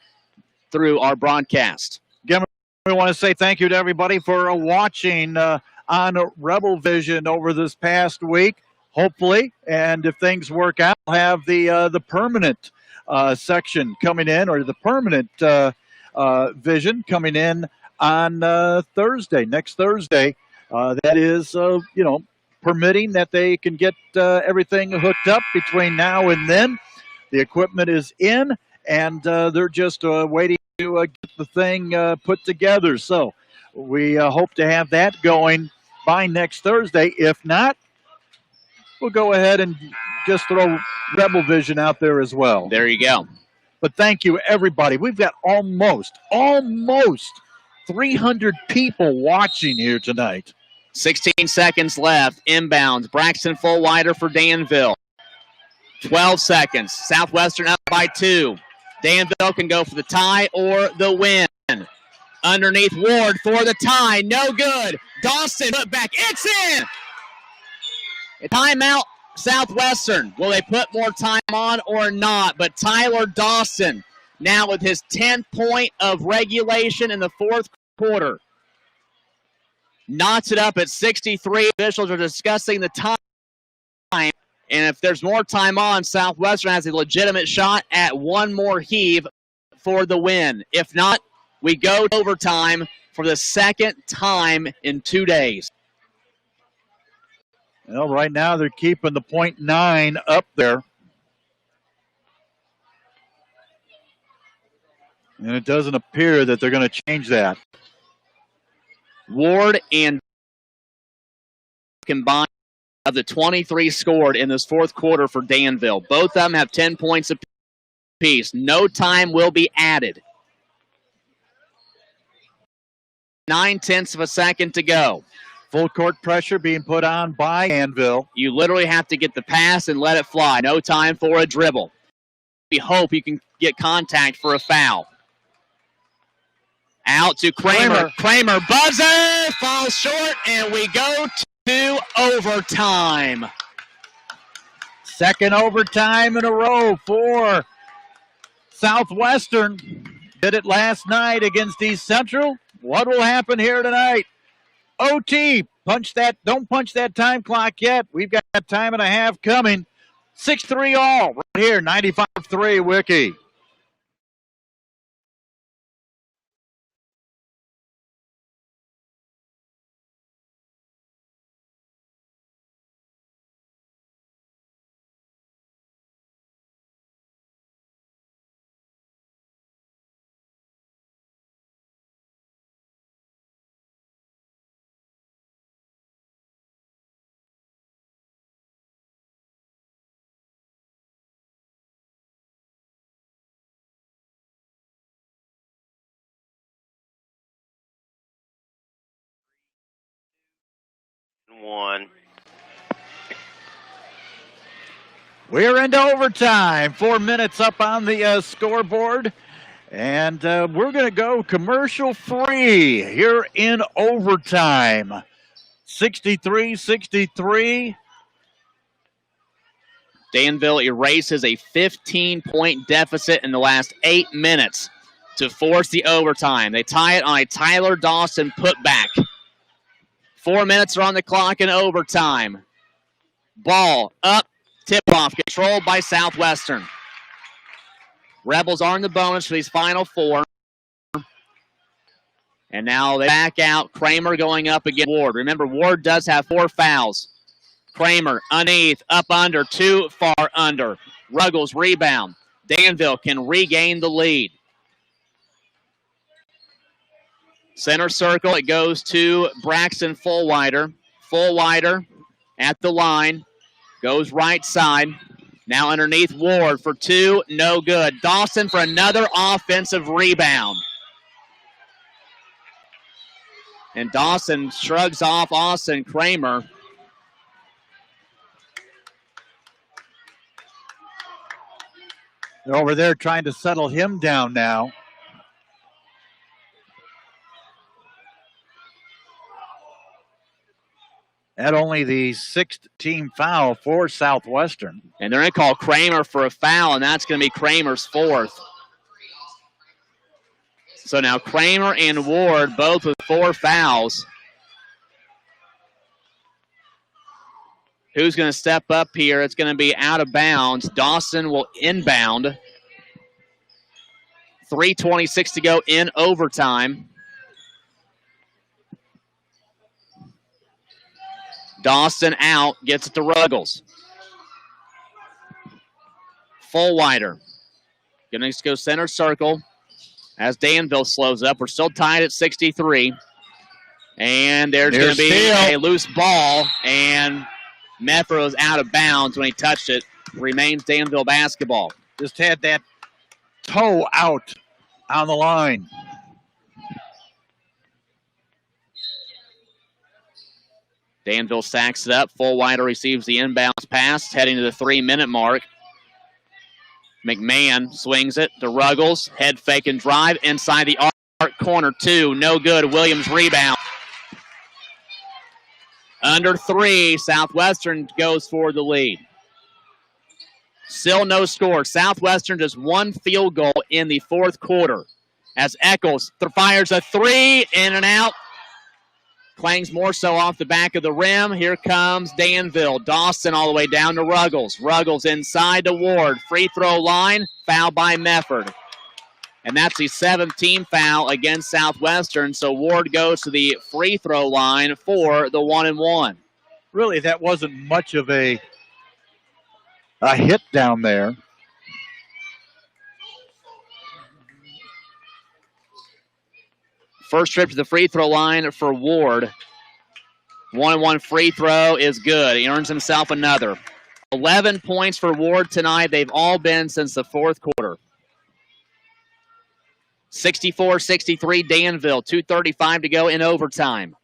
through our broadcast. Again, we want to say thank you to everybody for watching on Rebel Vision over this past week. Hopefully, and if things work out, we'll have the permanent section coming in, or the permanent vision coming in on Thursday, next Thursday. That is, permitting that they can get everything hooked up between now and then. The equipment is in, and they're just waiting to get the thing put together. So we hope to have that going by next Thursday. If not, we'll go ahead and just throw Rebel Vision out there as well. There you go. But thank you, everybody. We've got almost 300 people watching here tonight. 16 seconds left. Inbounds. Braxton full wider for Danville. 12 seconds. Southwestern up by 2. Danville can go for the tie or the win. Underneath Ward for the tie. No good. Dawson put back. It's in. Timeout, Southwestern. Will they put more time on or not? But Tyler Dawson now with his 10th point of regulation in the fourth quarter. Knots it up at 63. Officials are discussing the time. And if there's more time on, Southwestern has a legitimate shot at one more heave for the win. If not, we go to overtime for the second time in 2 days. Well, right now they're keeping the .9 up there. And it doesn't appear that they're going to change that. Ward and combined of the 23 scored in this fourth quarter for Danville. Both of them have 10 points apiece. No time will be added. 9/10 of a second to go. Full court pressure being put on by Danville. You literally have to get the pass and let it fly. No time for a dribble. We hope you can get contact for a foul. Out to Kramer. Kramer buzzer falls short, and we go to overtime. Second overtime in a row for Southwestern. Did it last night against East Central. What will happen here tonight? OT. Don't punch that time clock yet. We've got a time and a half coming. 6-3 all right here, 95-3 Wiki. One. We're into overtime. 4 minutes up on the scoreboard. And we're going to go commercial free here in overtime. 63-63. Danville erases a 15-point deficit in the last 8 minutes to force the overtime. They tie it on a Tyler Dawson putback. 4 minutes are on the clock in overtime. Ball up, tip-off, controlled by Southwestern. Rebels are in the bonus for these final four. And now they back out. Kramer going up against Ward. Remember, Ward does have 4 fouls. Kramer underneath, up under, too far under. Ruggles rebound. Danville can regain the lead. Center circle, it goes to Braxton Fullwider. Fullwider at the line. Goes right side. Now underneath Ward for 2, no good. Dawson for another offensive rebound. And Dawson shrugs off Austin Kramer. They're over there trying to settle him down now. At only the 6th team foul for Southwestern. And they're going to call Kramer for a foul, and that's going to be Kramer's 4th. So now Kramer and Ward both with 4 fouls. Who's going to step up here? It's going to be out of bounds. Dawson will inbound. 3:26 to go in overtime. Dawson out, gets it to Ruggles. Fullwider. Going to go center circle as Danville slows up. We're still tied at 63. And there's going to be a loose ball, and Mefford was out of bounds when he touched it. Remains Danville basketball. Just had that toe out on the line. Danville stacks it up. Fullwider receives the inbounds pass, heading to the 3-minute mark. McMahon swings it to Ruggles. Head fake and drive inside the arc corner. 2, no good. Williams rebound. Under 3, Southwestern goes for the lead. Still no score. Southwestern just 1 field goal in the fourth quarter as Eccles fires a 3, in and out. Clangs more so off the back of the rim. Here comes Danville. Dawson all the way down to Ruggles. Ruggles inside to Ward. Free throw line. Foul by Mefford. And that's the 7th team foul against Southwestern. So Ward goes to the free throw line for the 1-and-1. Really, that wasn't much of a hit down there. First trip to the free throw line for Ward. 1-and-1 free throw is good. He earns himself another. 11 points for Ward tonight. They've all been since the fourth quarter. 64-63 Danville. 2:35 to go in overtime.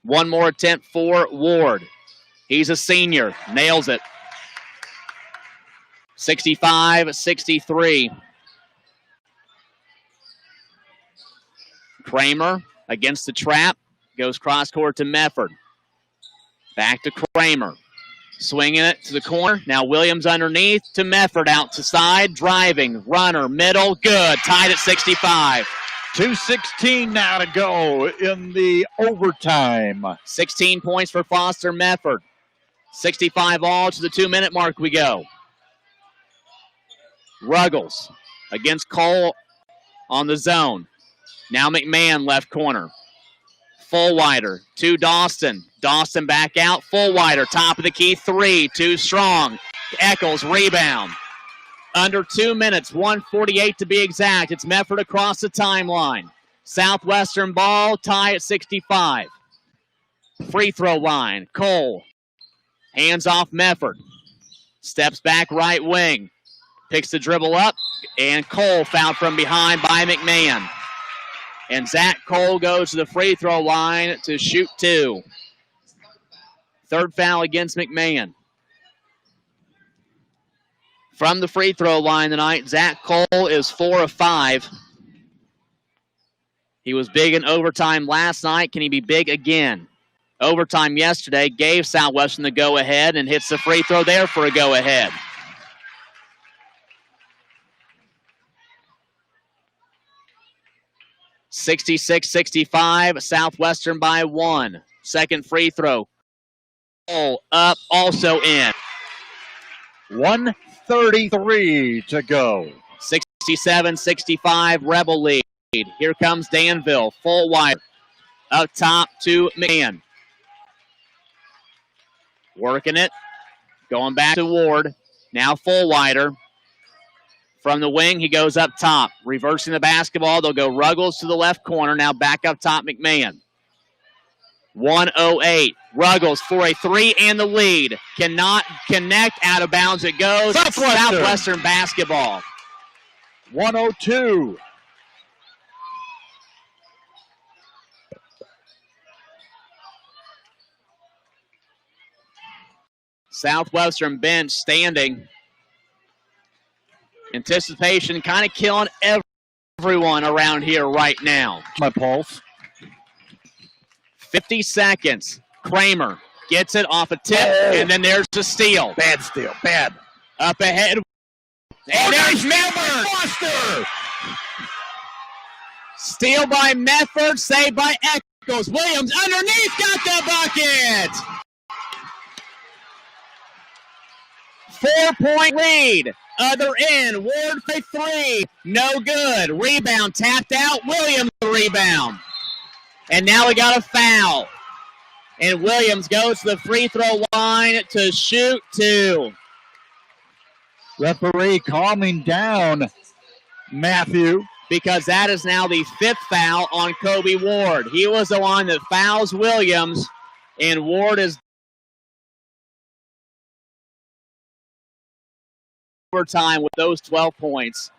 One more attempt for Ward. He's a senior. Nails it. 65-63. Kramer against the trap. Goes cross court to Mefford. Back to Kramer. Swinging it to the corner. Now Williams underneath to Mefford. Out to side. Driving. Runner. Middle. Good. Tied at 65. 2:16 now to go in the overtime. 16 points for Foster Mefford. 65 all to the 2-minute mark we go. Ruggles against Cole on the zone. Now McMahon left corner. Fullwider to Dawson. Dawson back out. Fullwider, top of the key, 3, too strong. Eccles, rebound. Under 2 minutes, 1:48 to be exact. It's Mefford across the timeline. Southwestern ball, tie at 65. Free throw line, Cole. Hands off Mefford. Steps back right wing. Picks the dribble up, and Cole fouled from behind by McMahon. And Zach Cole goes to the free throw line to shoot 2. Third foul against McMahon. From the free throw line tonight, Zach Cole is 4 of 5. He was big in overtime last night. Can he be big again? Overtime yesterday gave Southwestern the go-ahead and hits the free throw there for a go-ahead. (66-65), Southwestern by 1. Second free throw. Cole up, also in. 1:33 to go. 67-65, Rebel lead. Here comes Danville, full wide. Up top to McMahon. Working it. Going back to Ward. Now full wider. From the wing, he goes up top. Reversing the basketball. They'll go Ruggles to the left corner. Now back up top, McMahon. 1:08. Ruggles for a 3 and the lead. Cannot connect. Out of bounds it goes. Southwestern basketball. 1:02. Southwestern bench standing. Anticipation kind of killing everyone around here right now. My pulse. 50 seconds. Kramer gets it off a tip, and then there's the steal. Bad steal. Bad. Up ahead. And there's Mefford. Foster. Steal by Mefford, saved by Eccles. Williams underneath, got the bucket. 4-point lead. Other end. Ward for 3. No good. Rebound tapped out. Williams the rebound. And now we got a foul. And Williams goes to the free throw line to shoot 2. Referee calming down Matthew. Because that is now the 5th foul on Kobe Ward. He was the one that fouls Williams, and Ward is overtime with those 12 points.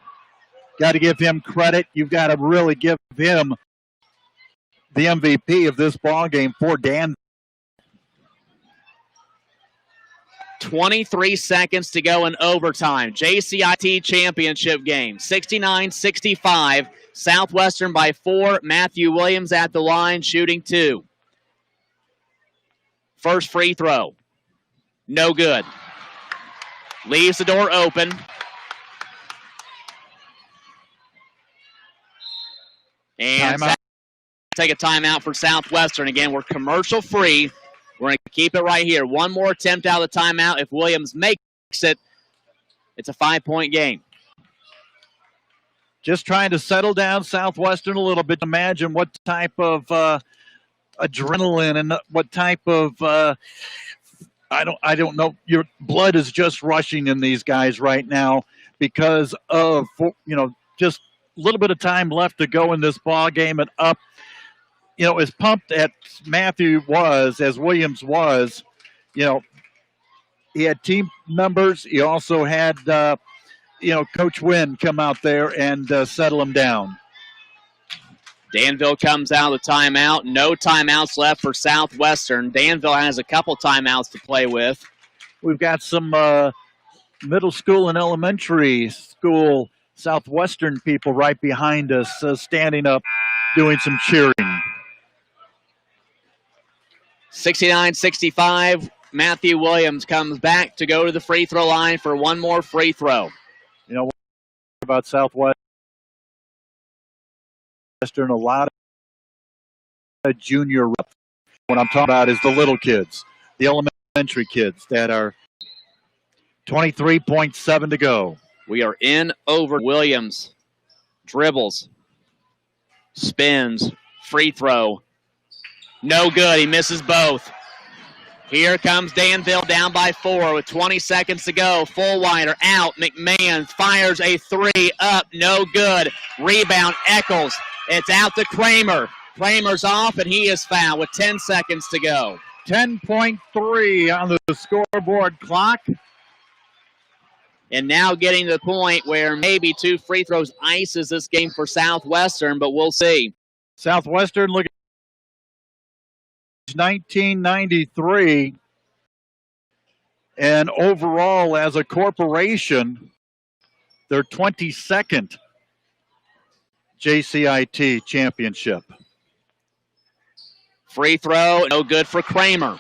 Got to give him credit. You've got to really give him the MVP of this ball game for Dan. 23 seconds to go in overtime. JCIT championship game. 69-65. Southwestern by 4. Matthew Williams at the line, shooting 2. First free throw. No good. Leaves the door open. And take a timeout for Southwestern. Again, we're commercial free. We're going to keep it right here. One more attempt out of the timeout. If Williams makes it, it's a 5-point game. Just trying to settle down Southwestern a little bit. Imagine what type of adrenaline and what type of I don't know. Your blood is just rushing in these guys right now because of just a little bit of time left to go in this ball game, and up. As pumped as Matthew was, as Williams was, he had team members. He also had, Coach Wynn come out there and settle him down. Danville comes out of the timeout. No timeouts left for Southwestern. Danville has a couple timeouts to play with. We've got some middle school and elementary school Southwestern people right behind us standing up, doing some cheering. 69-65, Matthew Williams comes back to go to the free throw line for one more free throw. About Southwestern, a lot of junior reps. What I'm talking about is the little kids, the elementary kids that are 23.7 to go. We are in over. Williams dribbles, spins, free throw. No good. He misses both. Here comes Danville down by 4 with 20 seconds to go. Fullwider out. McMahon fires a 3 up. No good. Rebound Eccles. It's out to Kramer. Kramer's off, and he is fouled with 10 seconds to go. 10.3 on the scoreboard clock. And now getting to the point where maybe 2 free throws ices this game for Southwestern, but we'll see. Southwestern looking 1993, and overall as a corporation, their 22nd JCIT championship. Free throw, no good for Kramer.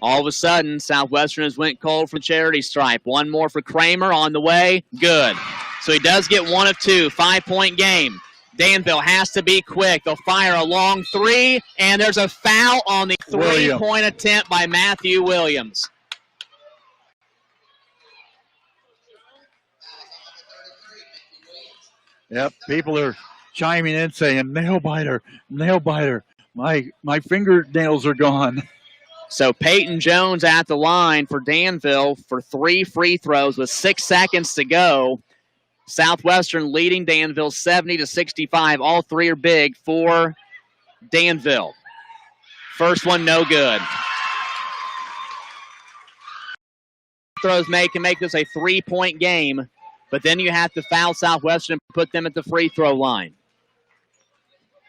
All of a sudden, Southwestern has went cold for charity stripe. One more for Kramer on the way. Good. So he does get 1 of 2. 5-point game. Danville has to be quick. They'll fire a long 3, and there's a foul on the 3-point attempt by Matthew Williams. Yep, people are chiming in saying, nail biter, nail biter. My fingernails are gone. So Peyton Jones at the line for Danville for 3 free throws with 6 seconds to go. Southwestern leading Danville 70-65. All 3 are big for Danville. First one, no good. Throws can make this a 3-point game, but then you have to foul Southwestern and put them at the free throw line.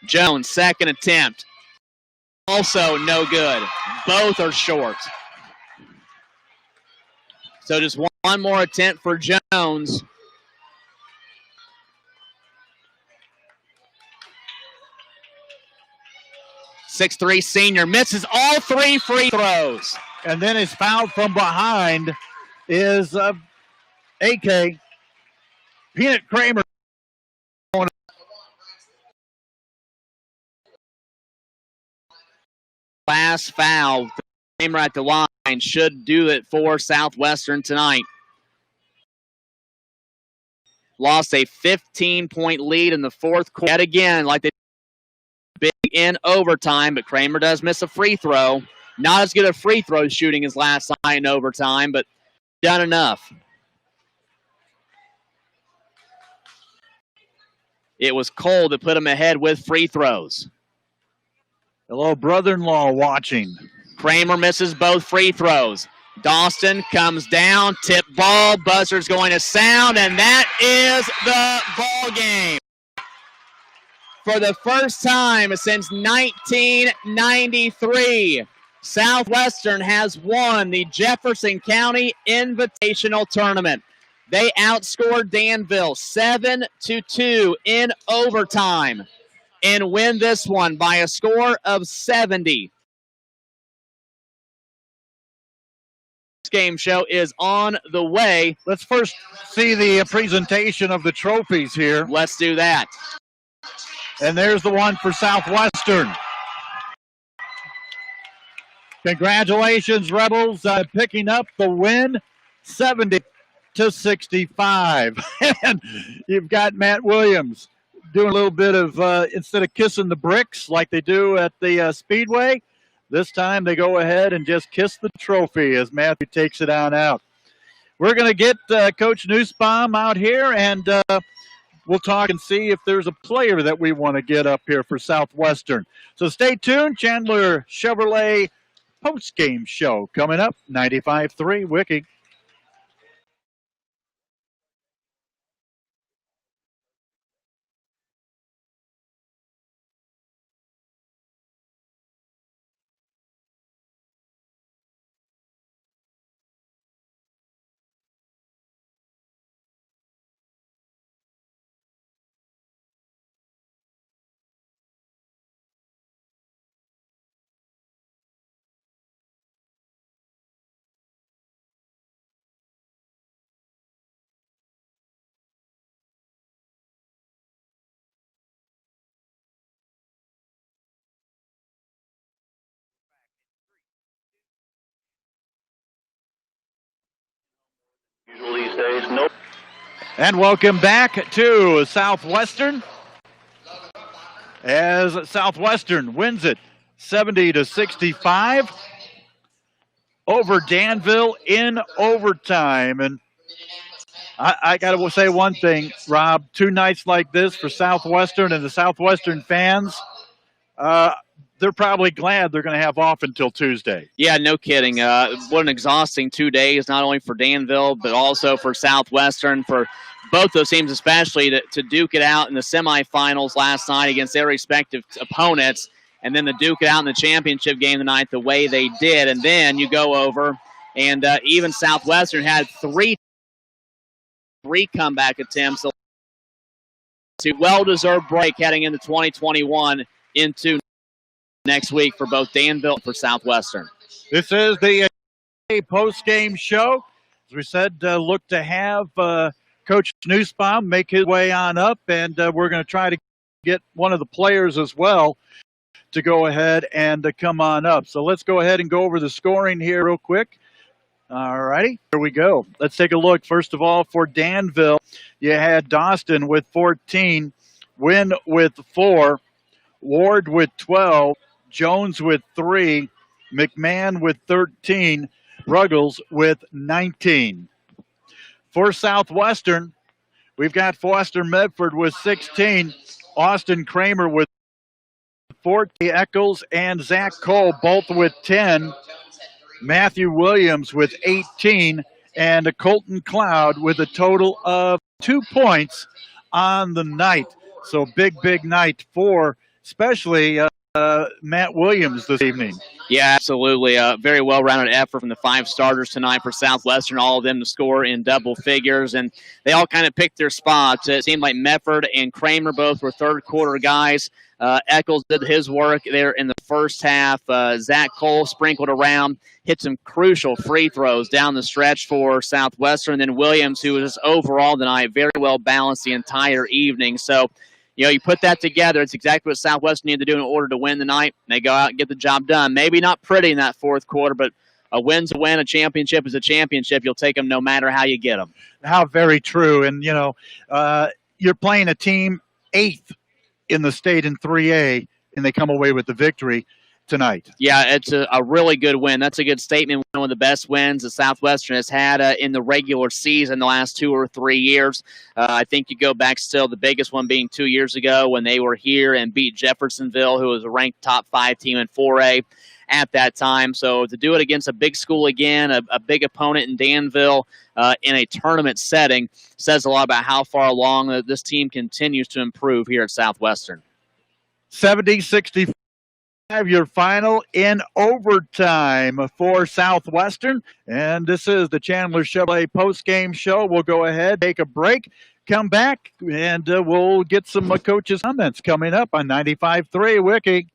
Jones, second attempt. Also no good. Both are short. So just one more attempt for Jones. .63 senior misses all 3 free throws. And then his foul from behind is AK. Peanut Kramer. Last foul. Kramer at the line should do it for Southwestern tonight. Lost a 15-point lead in the fourth quarter. Yet again, like they big in overtime, but Kramer does miss a free throw. Not as good a free throw shooting as last night in overtime, but done enough. It was Cole that put him ahead with free throws. Hello, brother-in-law watching. Kramer misses both free throws. Dawson comes down, tip ball, buzzer's going to sound, and that is the ball game. For the first time since 1993, Southwestern has won the Jefferson County Invitational Tournament. They outscored Danville 7-2 in overtime and win this one by a score of 70. Game show is on the way. Let's first see the presentation of the trophies here. Let's do that. And there's the one for Southwestern. Congratulations, Rebels, picking up the win, 70-65. And you've got Matt Williams doing a little bit of, instead of kissing the bricks like they do at the Speedway, this time they go ahead and just kiss the trophy as Matthew takes it on out. We're going to get Coach Nussbaum out here, and we'll talk and see if there's a player that we want to get up here for Southwestern. So stay tuned. Chandler Chevrolet post-game show coming up, 95.3 Wiki. Usually these days, nope. And welcome back to Southwestern as Southwestern wins it 70-65 over Danville in overtime. And I got to say one thing, Rob, two nights like this for Southwestern and the Southwestern fans, they're probably glad they're going to have off until Tuesday. Yeah, no kidding. What an exhausting 2 days, not only for Danville, but also for Southwestern, for both those teams especially, to duke it out in the semifinals last night against their respective opponents, and then to duke it out in the championship game tonight the way they did. And then you go over, and even Southwestern had three comeback attempts. So a well-deserved break heading into 2021 into next week for both Danville and for Southwestern. This is the post-game show. As we said, look to have Coach Nussbaum make his way on up, and we're going to try to get one of the players as well to go ahead and come on up. So let's go ahead and go over the scoring here real quick. All righty, here we go. Let's take a look. First of all, for Danville, you had Dostin with 14, Wynn with 4, Ward with 12, Jones with 3, McMahon with 13, Ruggles with 19. For Southwestern, we've got Foster Medford with 16, Austin Kramer with 14, Eccles and Zach Cole both with 10, Matthew Williams with 18, and Colton Cloud with a total of 2 points on the night. So big night for especially Matt Williams this evening. Yeah, absolutely. A very well-rounded effort from the 5 starters tonight for Southwestern, all of them to score in double figures, and they all kind of picked their spots. It seemed like Medford and Kramer both were third-quarter guys. Eccles did his work there in the first half. Zach Cole sprinkled around, hit some crucial free throws down the stretch for Southwestern. Then Williams, who was overall tonight very well balanced the entire evening. So, you put that together, it's exactly what Southwestern needed to do in order to win the night. They go out and get the job done. Maybe not pretty in that fourth quarter, but a win's a win, a championship is a championship. You'll take them no matter how you get them. How very true. And, you're playing a team 8th in the state in 3A, and they come away with the victory tonight. Yeah, it's a really good win. That's a good statement. One of the best wins that Southwestern has had in the regular season the last 2 or 3 years. I think you go back still, the biggest one being 2 years ago when they were here and beat Jeffersonville, who was a ranked top 5 team in 4A at that time. So to do it against a big school again, a big opponent in Danville in a tournament setting says a lot about how far along this team continues to improve here at Southwestern. 70-65. Your final in overtime for Southwestern. And this is the Chandler Chevrolet post-game show. We'll go ahead, take a break, come back, and we'll get some coaches' comments coming up on 95.3 Wiki.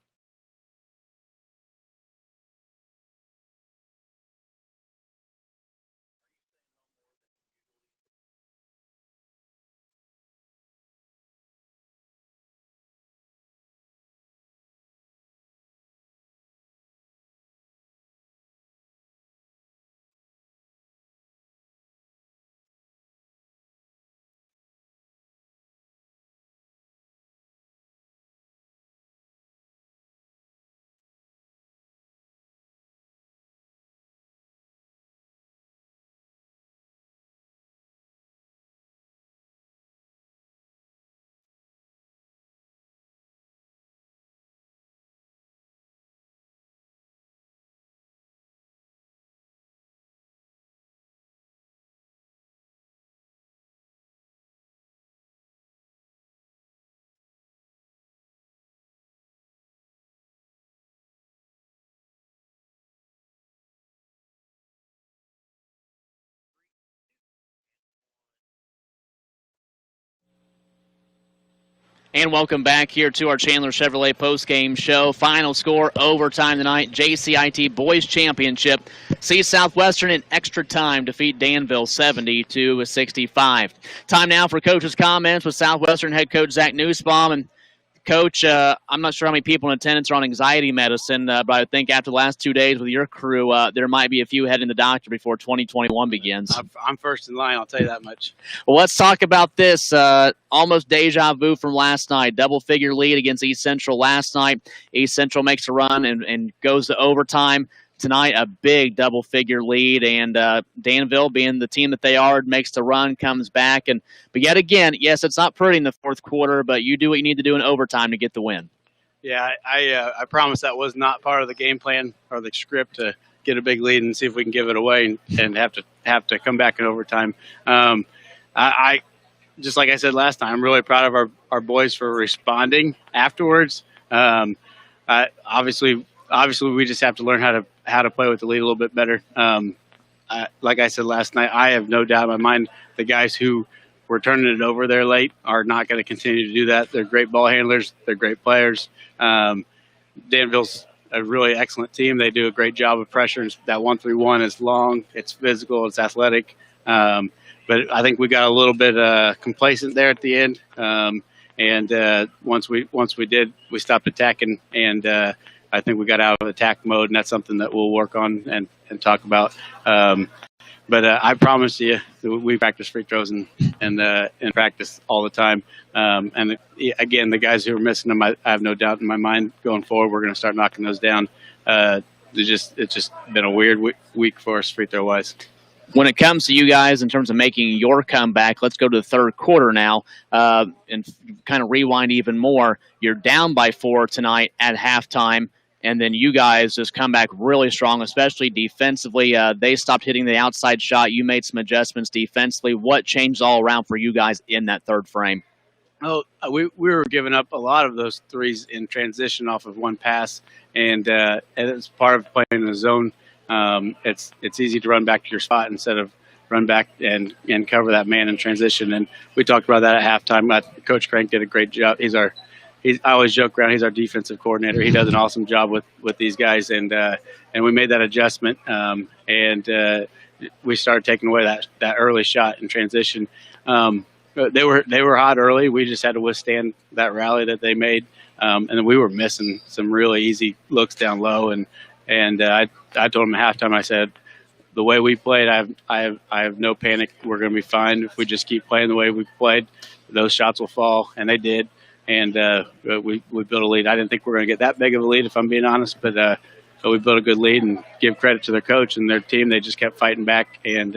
And welcome back here to our Chandler Chevrolet postgame show. Final score, overtime tonight, JCIT Boys Championship. See Southwestern in extra time defeat Danville 70-65. Time now for Coach's comments with Southwestern head coach Zach Nussbaum. And Coach, I'm not sure how many people in attendance are on anxiety medicine, but I think after the last 2 days with your crew, there might be a few heading to the doctor before 2021 begins. I'm first in line, I'll tell you that much. Well, let's talk about this. Almost deja vu from last night. Double-figure lead against East Central last night. East Central makes a run and goes to overtime. Tonight, a big double-figure lead, and Danville, being the team that they are, makes the run, comes back. But yet again, yes, it's not pretty in the fourth quarter, but you do what you need to do in overtime to get the win. Yeah, I promise that was not part of the game plan or the script to get a big lead and see if we can give it away and have to come back in overtime. I just like I said last time, I'm really proud of our boys for responding afterwards. Obviously, we just have to learn how to play with the lead a little bit better. Like I said last night, I have no doubt in my mind the guys who were turning it over there late are not going to continue to do that. They're great ball handlers. They're great players. Danville's a really excellent team. They do a great job of pressure. That 1-3-1 is long. It's physical. It's athletic. But I think we got a little bit complacent there at the end. And once we did, we stopped attacking, and I think we got out of attack mode, and that's something that we'll work on and talk about. But I promise you, we practice free throws and practice all the time. And again, the guys who are missing them, I have no doubt in my mind going forward, we're going to start knocking those down. It's just been a weird week for us free throw wise. When it comes to you guys in terms of making your comeback, let's go to the third quarter now and kind of rewind even more. You're down by 4 tonight at halftime, and then you guys just come back really strong, especially defensively. They stopped hitting the outside shot. You made some adjustments defensively. What changed all around for you guys in that third frame? Well, we were giving up a lot of those threes in transition off of one pass, and it's part of playing in the zone. It's easy to run back to your spot instead of run back and cover that man in transition. And we talked about that at halftime. Coach Crank did a great job. I always joke around, he's our defensive coordinator. He does an awesome job with these guys. And we made that adjustment. And we started taking away that early shot in transition. They were hot early. We just had to withstand that rally that they made. And then we were missing some really easy looks down low. And I told him at halftime, I said, the way we played, I have no panic. We're going to be fine. If we just keep playing the way we played, those shots will fall. And they did. And we built a lead. I didn't think we were going to get that big of a lead, if I'm being honest. But we built a good lead, and give credit to their coach and their team. They just kept fighting back. And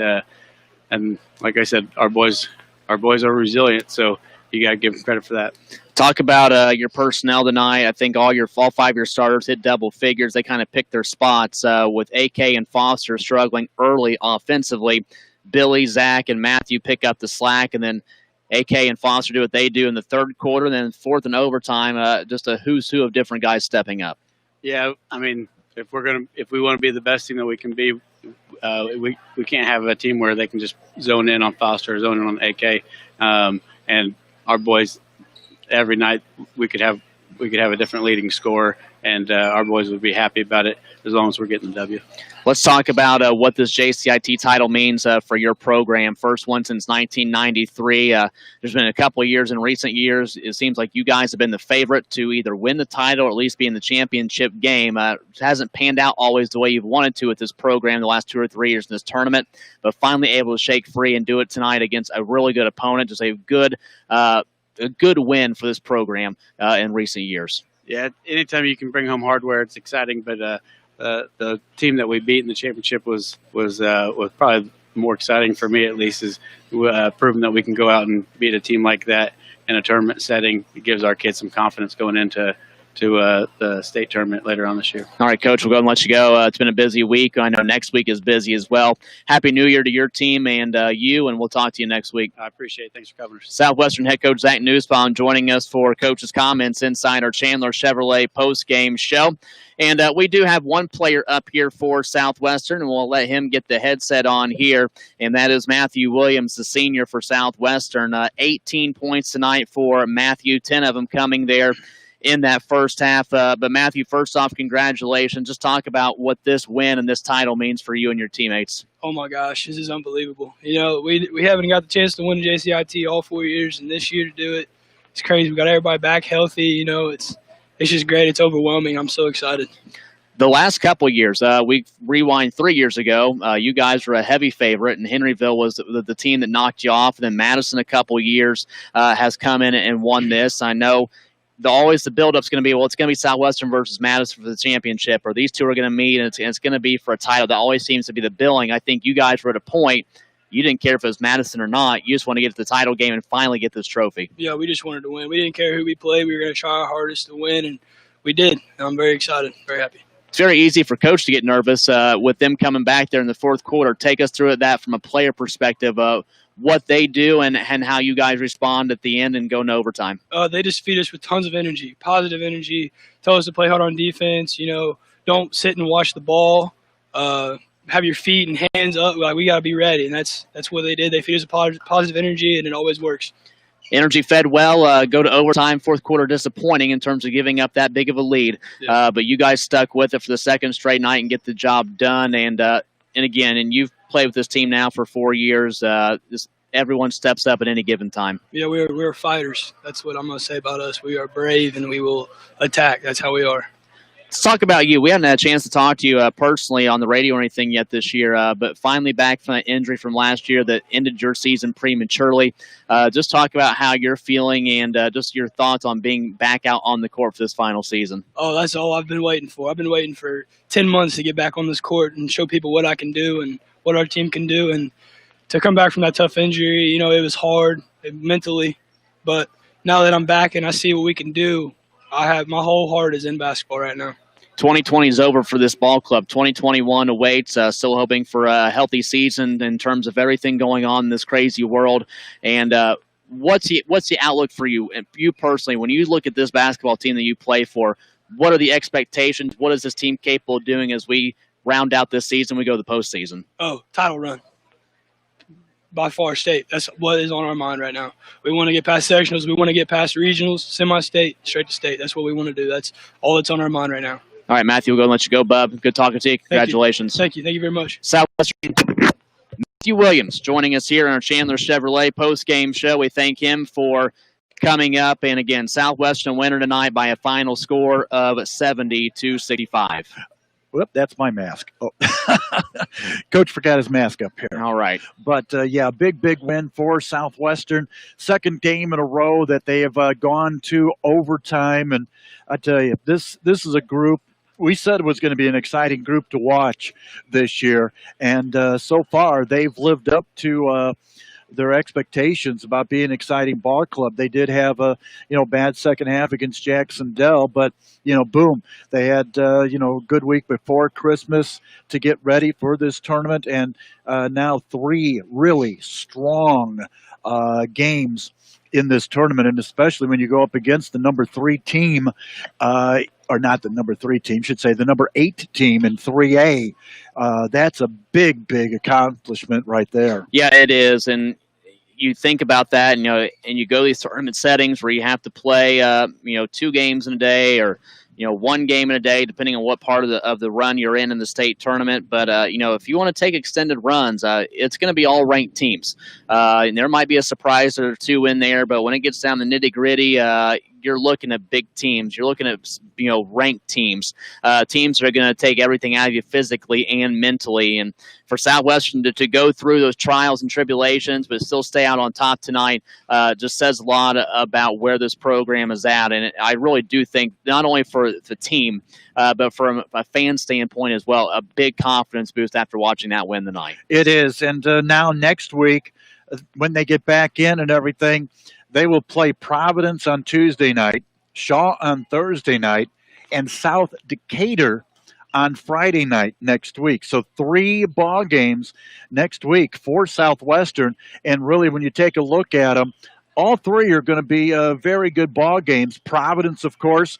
like I said, our boys are resilient. So you got to give them credit for that. Talk about your personnel tonight. I think all 5 of your starters hit double figures. They kind of picked their spots with AK and Foster struggling early offensively. Billy, Zach, and Matthew pick up the slack, and then AK and Foster do what they do in the third quarter. And then fourth and overtime, just a who's who of different guys stepping up. Yeah, I mean, if we want to be the best team that we can be, we can't have a team where they can just zone in on Foster or zone in on AK. And our boys, every night we could have a different leading scorer, and our boys would be happy about it as long as we're getting the W. Let's talk about what this JCIT title means for your program. First one since 1993. There's been a couple of years in recent years. It seems like you guys have been the favorite to either win the title or at least be in the championship game. It hasn't panned out always the way you've wanted to with this program the last 2 or 3 years in this tournament, but finally able to shake free and do it tonight against a really good opponent. Just a good win for this program in recent years. Yeah, anytime you can bring home hardware, it's exciting. But the team that we beat in the championship was probably more exciting for me, at least, is proving that we can go out and beat a team like that in a tournament setting. It gives our kids some confidence going into the state tournament later on this year. All right, Coach, we'll go and let you go. It's been a busy week. I know next week is busy as well. Happy New Year to your team and you, and we'll talk to you next week. I appreciate it. Thanks for covering us. Southwestern head coach Zach Newsbaum joining us for Coach's Comments inside our Chandler Chevrolet post-game show. And we do have one player up here for Southwestern, and we'll let him get the headset on here, and that is Matthew Williams, the senior for Southwestern. 18 points tonight for Matthew, 10 of them coming there in that first half. But Matthew, first off, congratulations. Just talk about what this win and this title means for you and your teammates. Oh my gosh, this is unbelievable. You know, we haven't got the chance to win the JCIT all 4 years, and this year to do it, it's crazy. We got everybody back healthy. You know, it's just great. It's overwhelming. I'm so excited. The last couple of years, we rewind 3 years ago, you guys were a heavy favorite, and Henryville was the team that knocked you off. And then Madison, a couple of years, has come in and won this. I know always the build-up's going to be, well, it's going to be Southwestern versus Madison for the championship, or these two are going to meet, and it's going to be for a title. That always seems to be the billing. I think you guys were at a point, you didn't care if it was Madison or not. You just want to get to the title game and finally get this trophy. Yeah, we just wanted to win. We didn't care who we played. We were going to try our hardest to win, and we did. I'm very excited, very happy. It's very easy for Coach to get nervous with them coming back there in the fourth quarter. Take us through that from a player perspective of what they do and how you guys respond at the end and go into overtime. They just feed us with tons of energy, positive energy, tell us to play hard on defense. You know, don't sit and watch the ball. Have your feet and hands up. Like, we got to be ready, and that's what they did. They feed us with positive energy, and it always works. Energy fed well, go to overtime, fourth quarter disappointing in terms of giving up that big of a lead. Yeah. But you guys stuck with it for the second straight night and get the job done. And again, you've played with this team now for 4 years. Everyone steps up at any given time. Yeah, we're fighters. That's what I'm going to say about us. We are brave, and we will attack. That's how we are. Let's talk about you. We haven't had a chance to talk to you personally on the radio or anything yet this year, but finally back from that injury from last year that ended your season prematurely. Just talk about how you're feeling and just your thoughts on being back out on the court for this final season. Oh, that's all I've been waiting for. I've been waiting for 10 months to get back on this court and show people what I can do and what our team can do. And to come back from that tough injury, you know, it was hard mentally. But now that I'm back and I see what we can do, my whole heart is in basketball right now. 2020 is over for this ball club. 2021 awaits. Still hoping for a healthy season in terms of everything going on in this crazy world. And what's the outlook for you and you personally when you look at this basketball team that you play for? What are the expectations? What is this team capable of doing as we round out this season? We go to the postseason. Oh, title run. By far state. That's what is on our mind right now. We want to get past sectionals. We want to get past regionals, semi-state, straight to state. That's what we want to do. That's all that's on our mind right now. All right, Matthew, we'll go and let you go, bub. Good talking to you. Congratulations. Thank you. Thank you very much. Southwestern. Matthew Williams joining us here on our Chandler Chevrolet post-game show. We thank him for coming up. And, again, Southwestern winner tonight by a final score of 70-65. Whoop, that's my mask. Oh. Coach forgot his mask up here. All right. But, yeah, big win for Southwestern. Second game in a row that they have gone to overtime. And I tell you, this is a group we said it was going to be an exciting group to watch this year. And so far, they've lived up to their expectations about being an exciting ball club. They did have a, bad second half against Jacksonville, but, boom, they had, a good week before Christmas to get ready for this tournament. And now 3 really strong games in this tournament. And especially when you go up against the number 3 team, or not the number 3 team, should say the number 8 team in 3A. That's a big accomplishment right there. Yeah, it is. And you think about that, and you go to these tournament settings where you have to play, 2 games in a day or, 1 game in a day, depending on what part of the run you're in the state tournament. But, if you want to take extended runs, it's going to be all ranked teams. And there might be a surprise or 2 in there, but when it gets down to nitty-gritty, you're looking at big teams. You're looking at, ranked teams, teams that are going to take everything out of you physically and mentally. And for Southwestern to go through those trials and tribulations, but still stay out on top tonight, just says a lot about where this program is at. And I really do think not only for the team, but from a fan standpoint as well, a big confidence boost after watching that win tonight. It is. And now next week, when they get back in and everything, they will play Providence on Tuesday night, Shaw on Thursday night, and South Decatur on Friday night next week. So 3 ball games next week for Southwestern. And really, when you take a look at them, all 3 are going to be very good ball games. Providence, of course,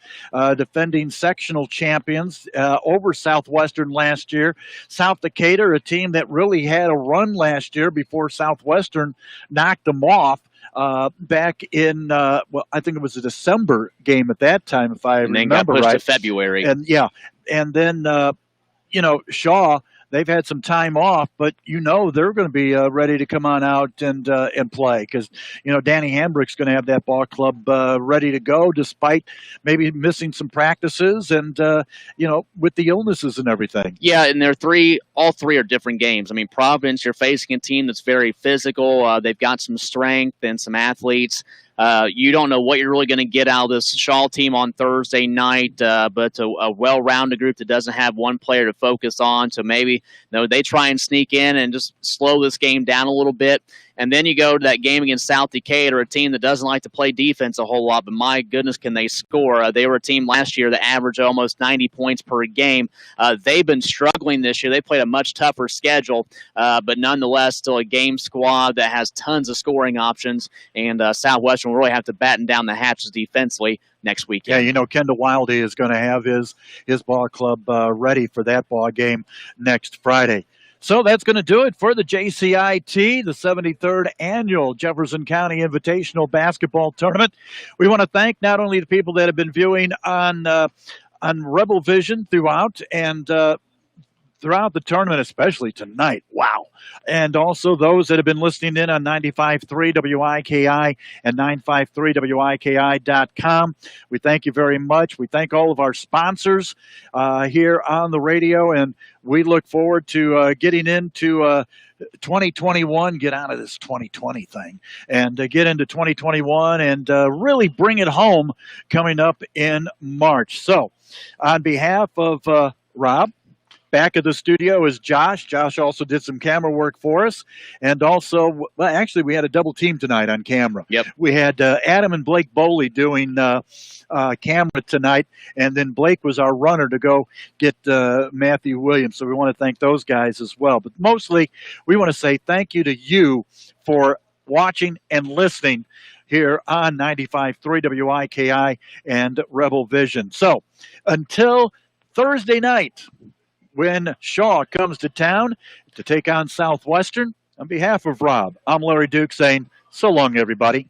defending sectional champions over Southwestern last year. South Decatur, a team that really had a run last year before Southwestern knocked them off. Back in, I think it was a December game at that time, if I remember right. And then got pushed to February. And then, Shaw, they've had some time off, but they're going to be ready to come on out and play because, Danny Hambrick's going to have that ball club ready to go despite maybe missing some practices and, with the illnesses and everything. Yeah, and all three are different games. I mean, Providence, you're facing a team that's very physical. They've got some strength and some athletes. You don't know what you're really going to get out of this Shaw team on Thursday night, but a well-rounded group that doesn't have one player to focus on. So maybe they try and sneak in and just slow this game down a little bit. And then you go to that game against South Decatur, a team that doesn't like to play defense a whole lot, but my goodness, can they score. They were a team last year that averaged almost 90 points per game. They've been struggling this year. They played a much tougher schedule, but nonetheless, still a game squad that has tons of scoring options, and Southwestern will really have to batten down the hatches defensively next weekend. Yeah, Kendall Wildy is going to have his ball club ready for that ball game next Friday. So that's going to do it for the JCIT, the 73rd Annual Jefferson County Invitational Basketball Tournament. We want to thank not only the people that have been viewing on Rebel Vision throughout and throughout the tournament, especially tonight. Wow. And also those that have been listening in on 95.3 WIKI and 953WIKI.com. We thank you very much. We thank all of our sponsors here on the radio, and we look forward to getting into 2021, get out of this 2020 thing, and get into 2021 and really bring it home coming up in March. So on behalf of Rob, back at the studio is Josh. Josh also did some camera work for us. And also, well, actually, we had a double team tonight on camera. Yep. We had Adam and Blake Boley doing camera tonight. And then Blake was our runner to go get Matthew Williams. So we want to thank those guys as well. But mostly, we want to say thank you to you for watching and listening here on 95.3 WIKI and Rebel Vision. So until Thursday night, when Shaw comes to town to take on Southwestern, on behalf of Rob, I'm Larry Duke saying so long, everybody.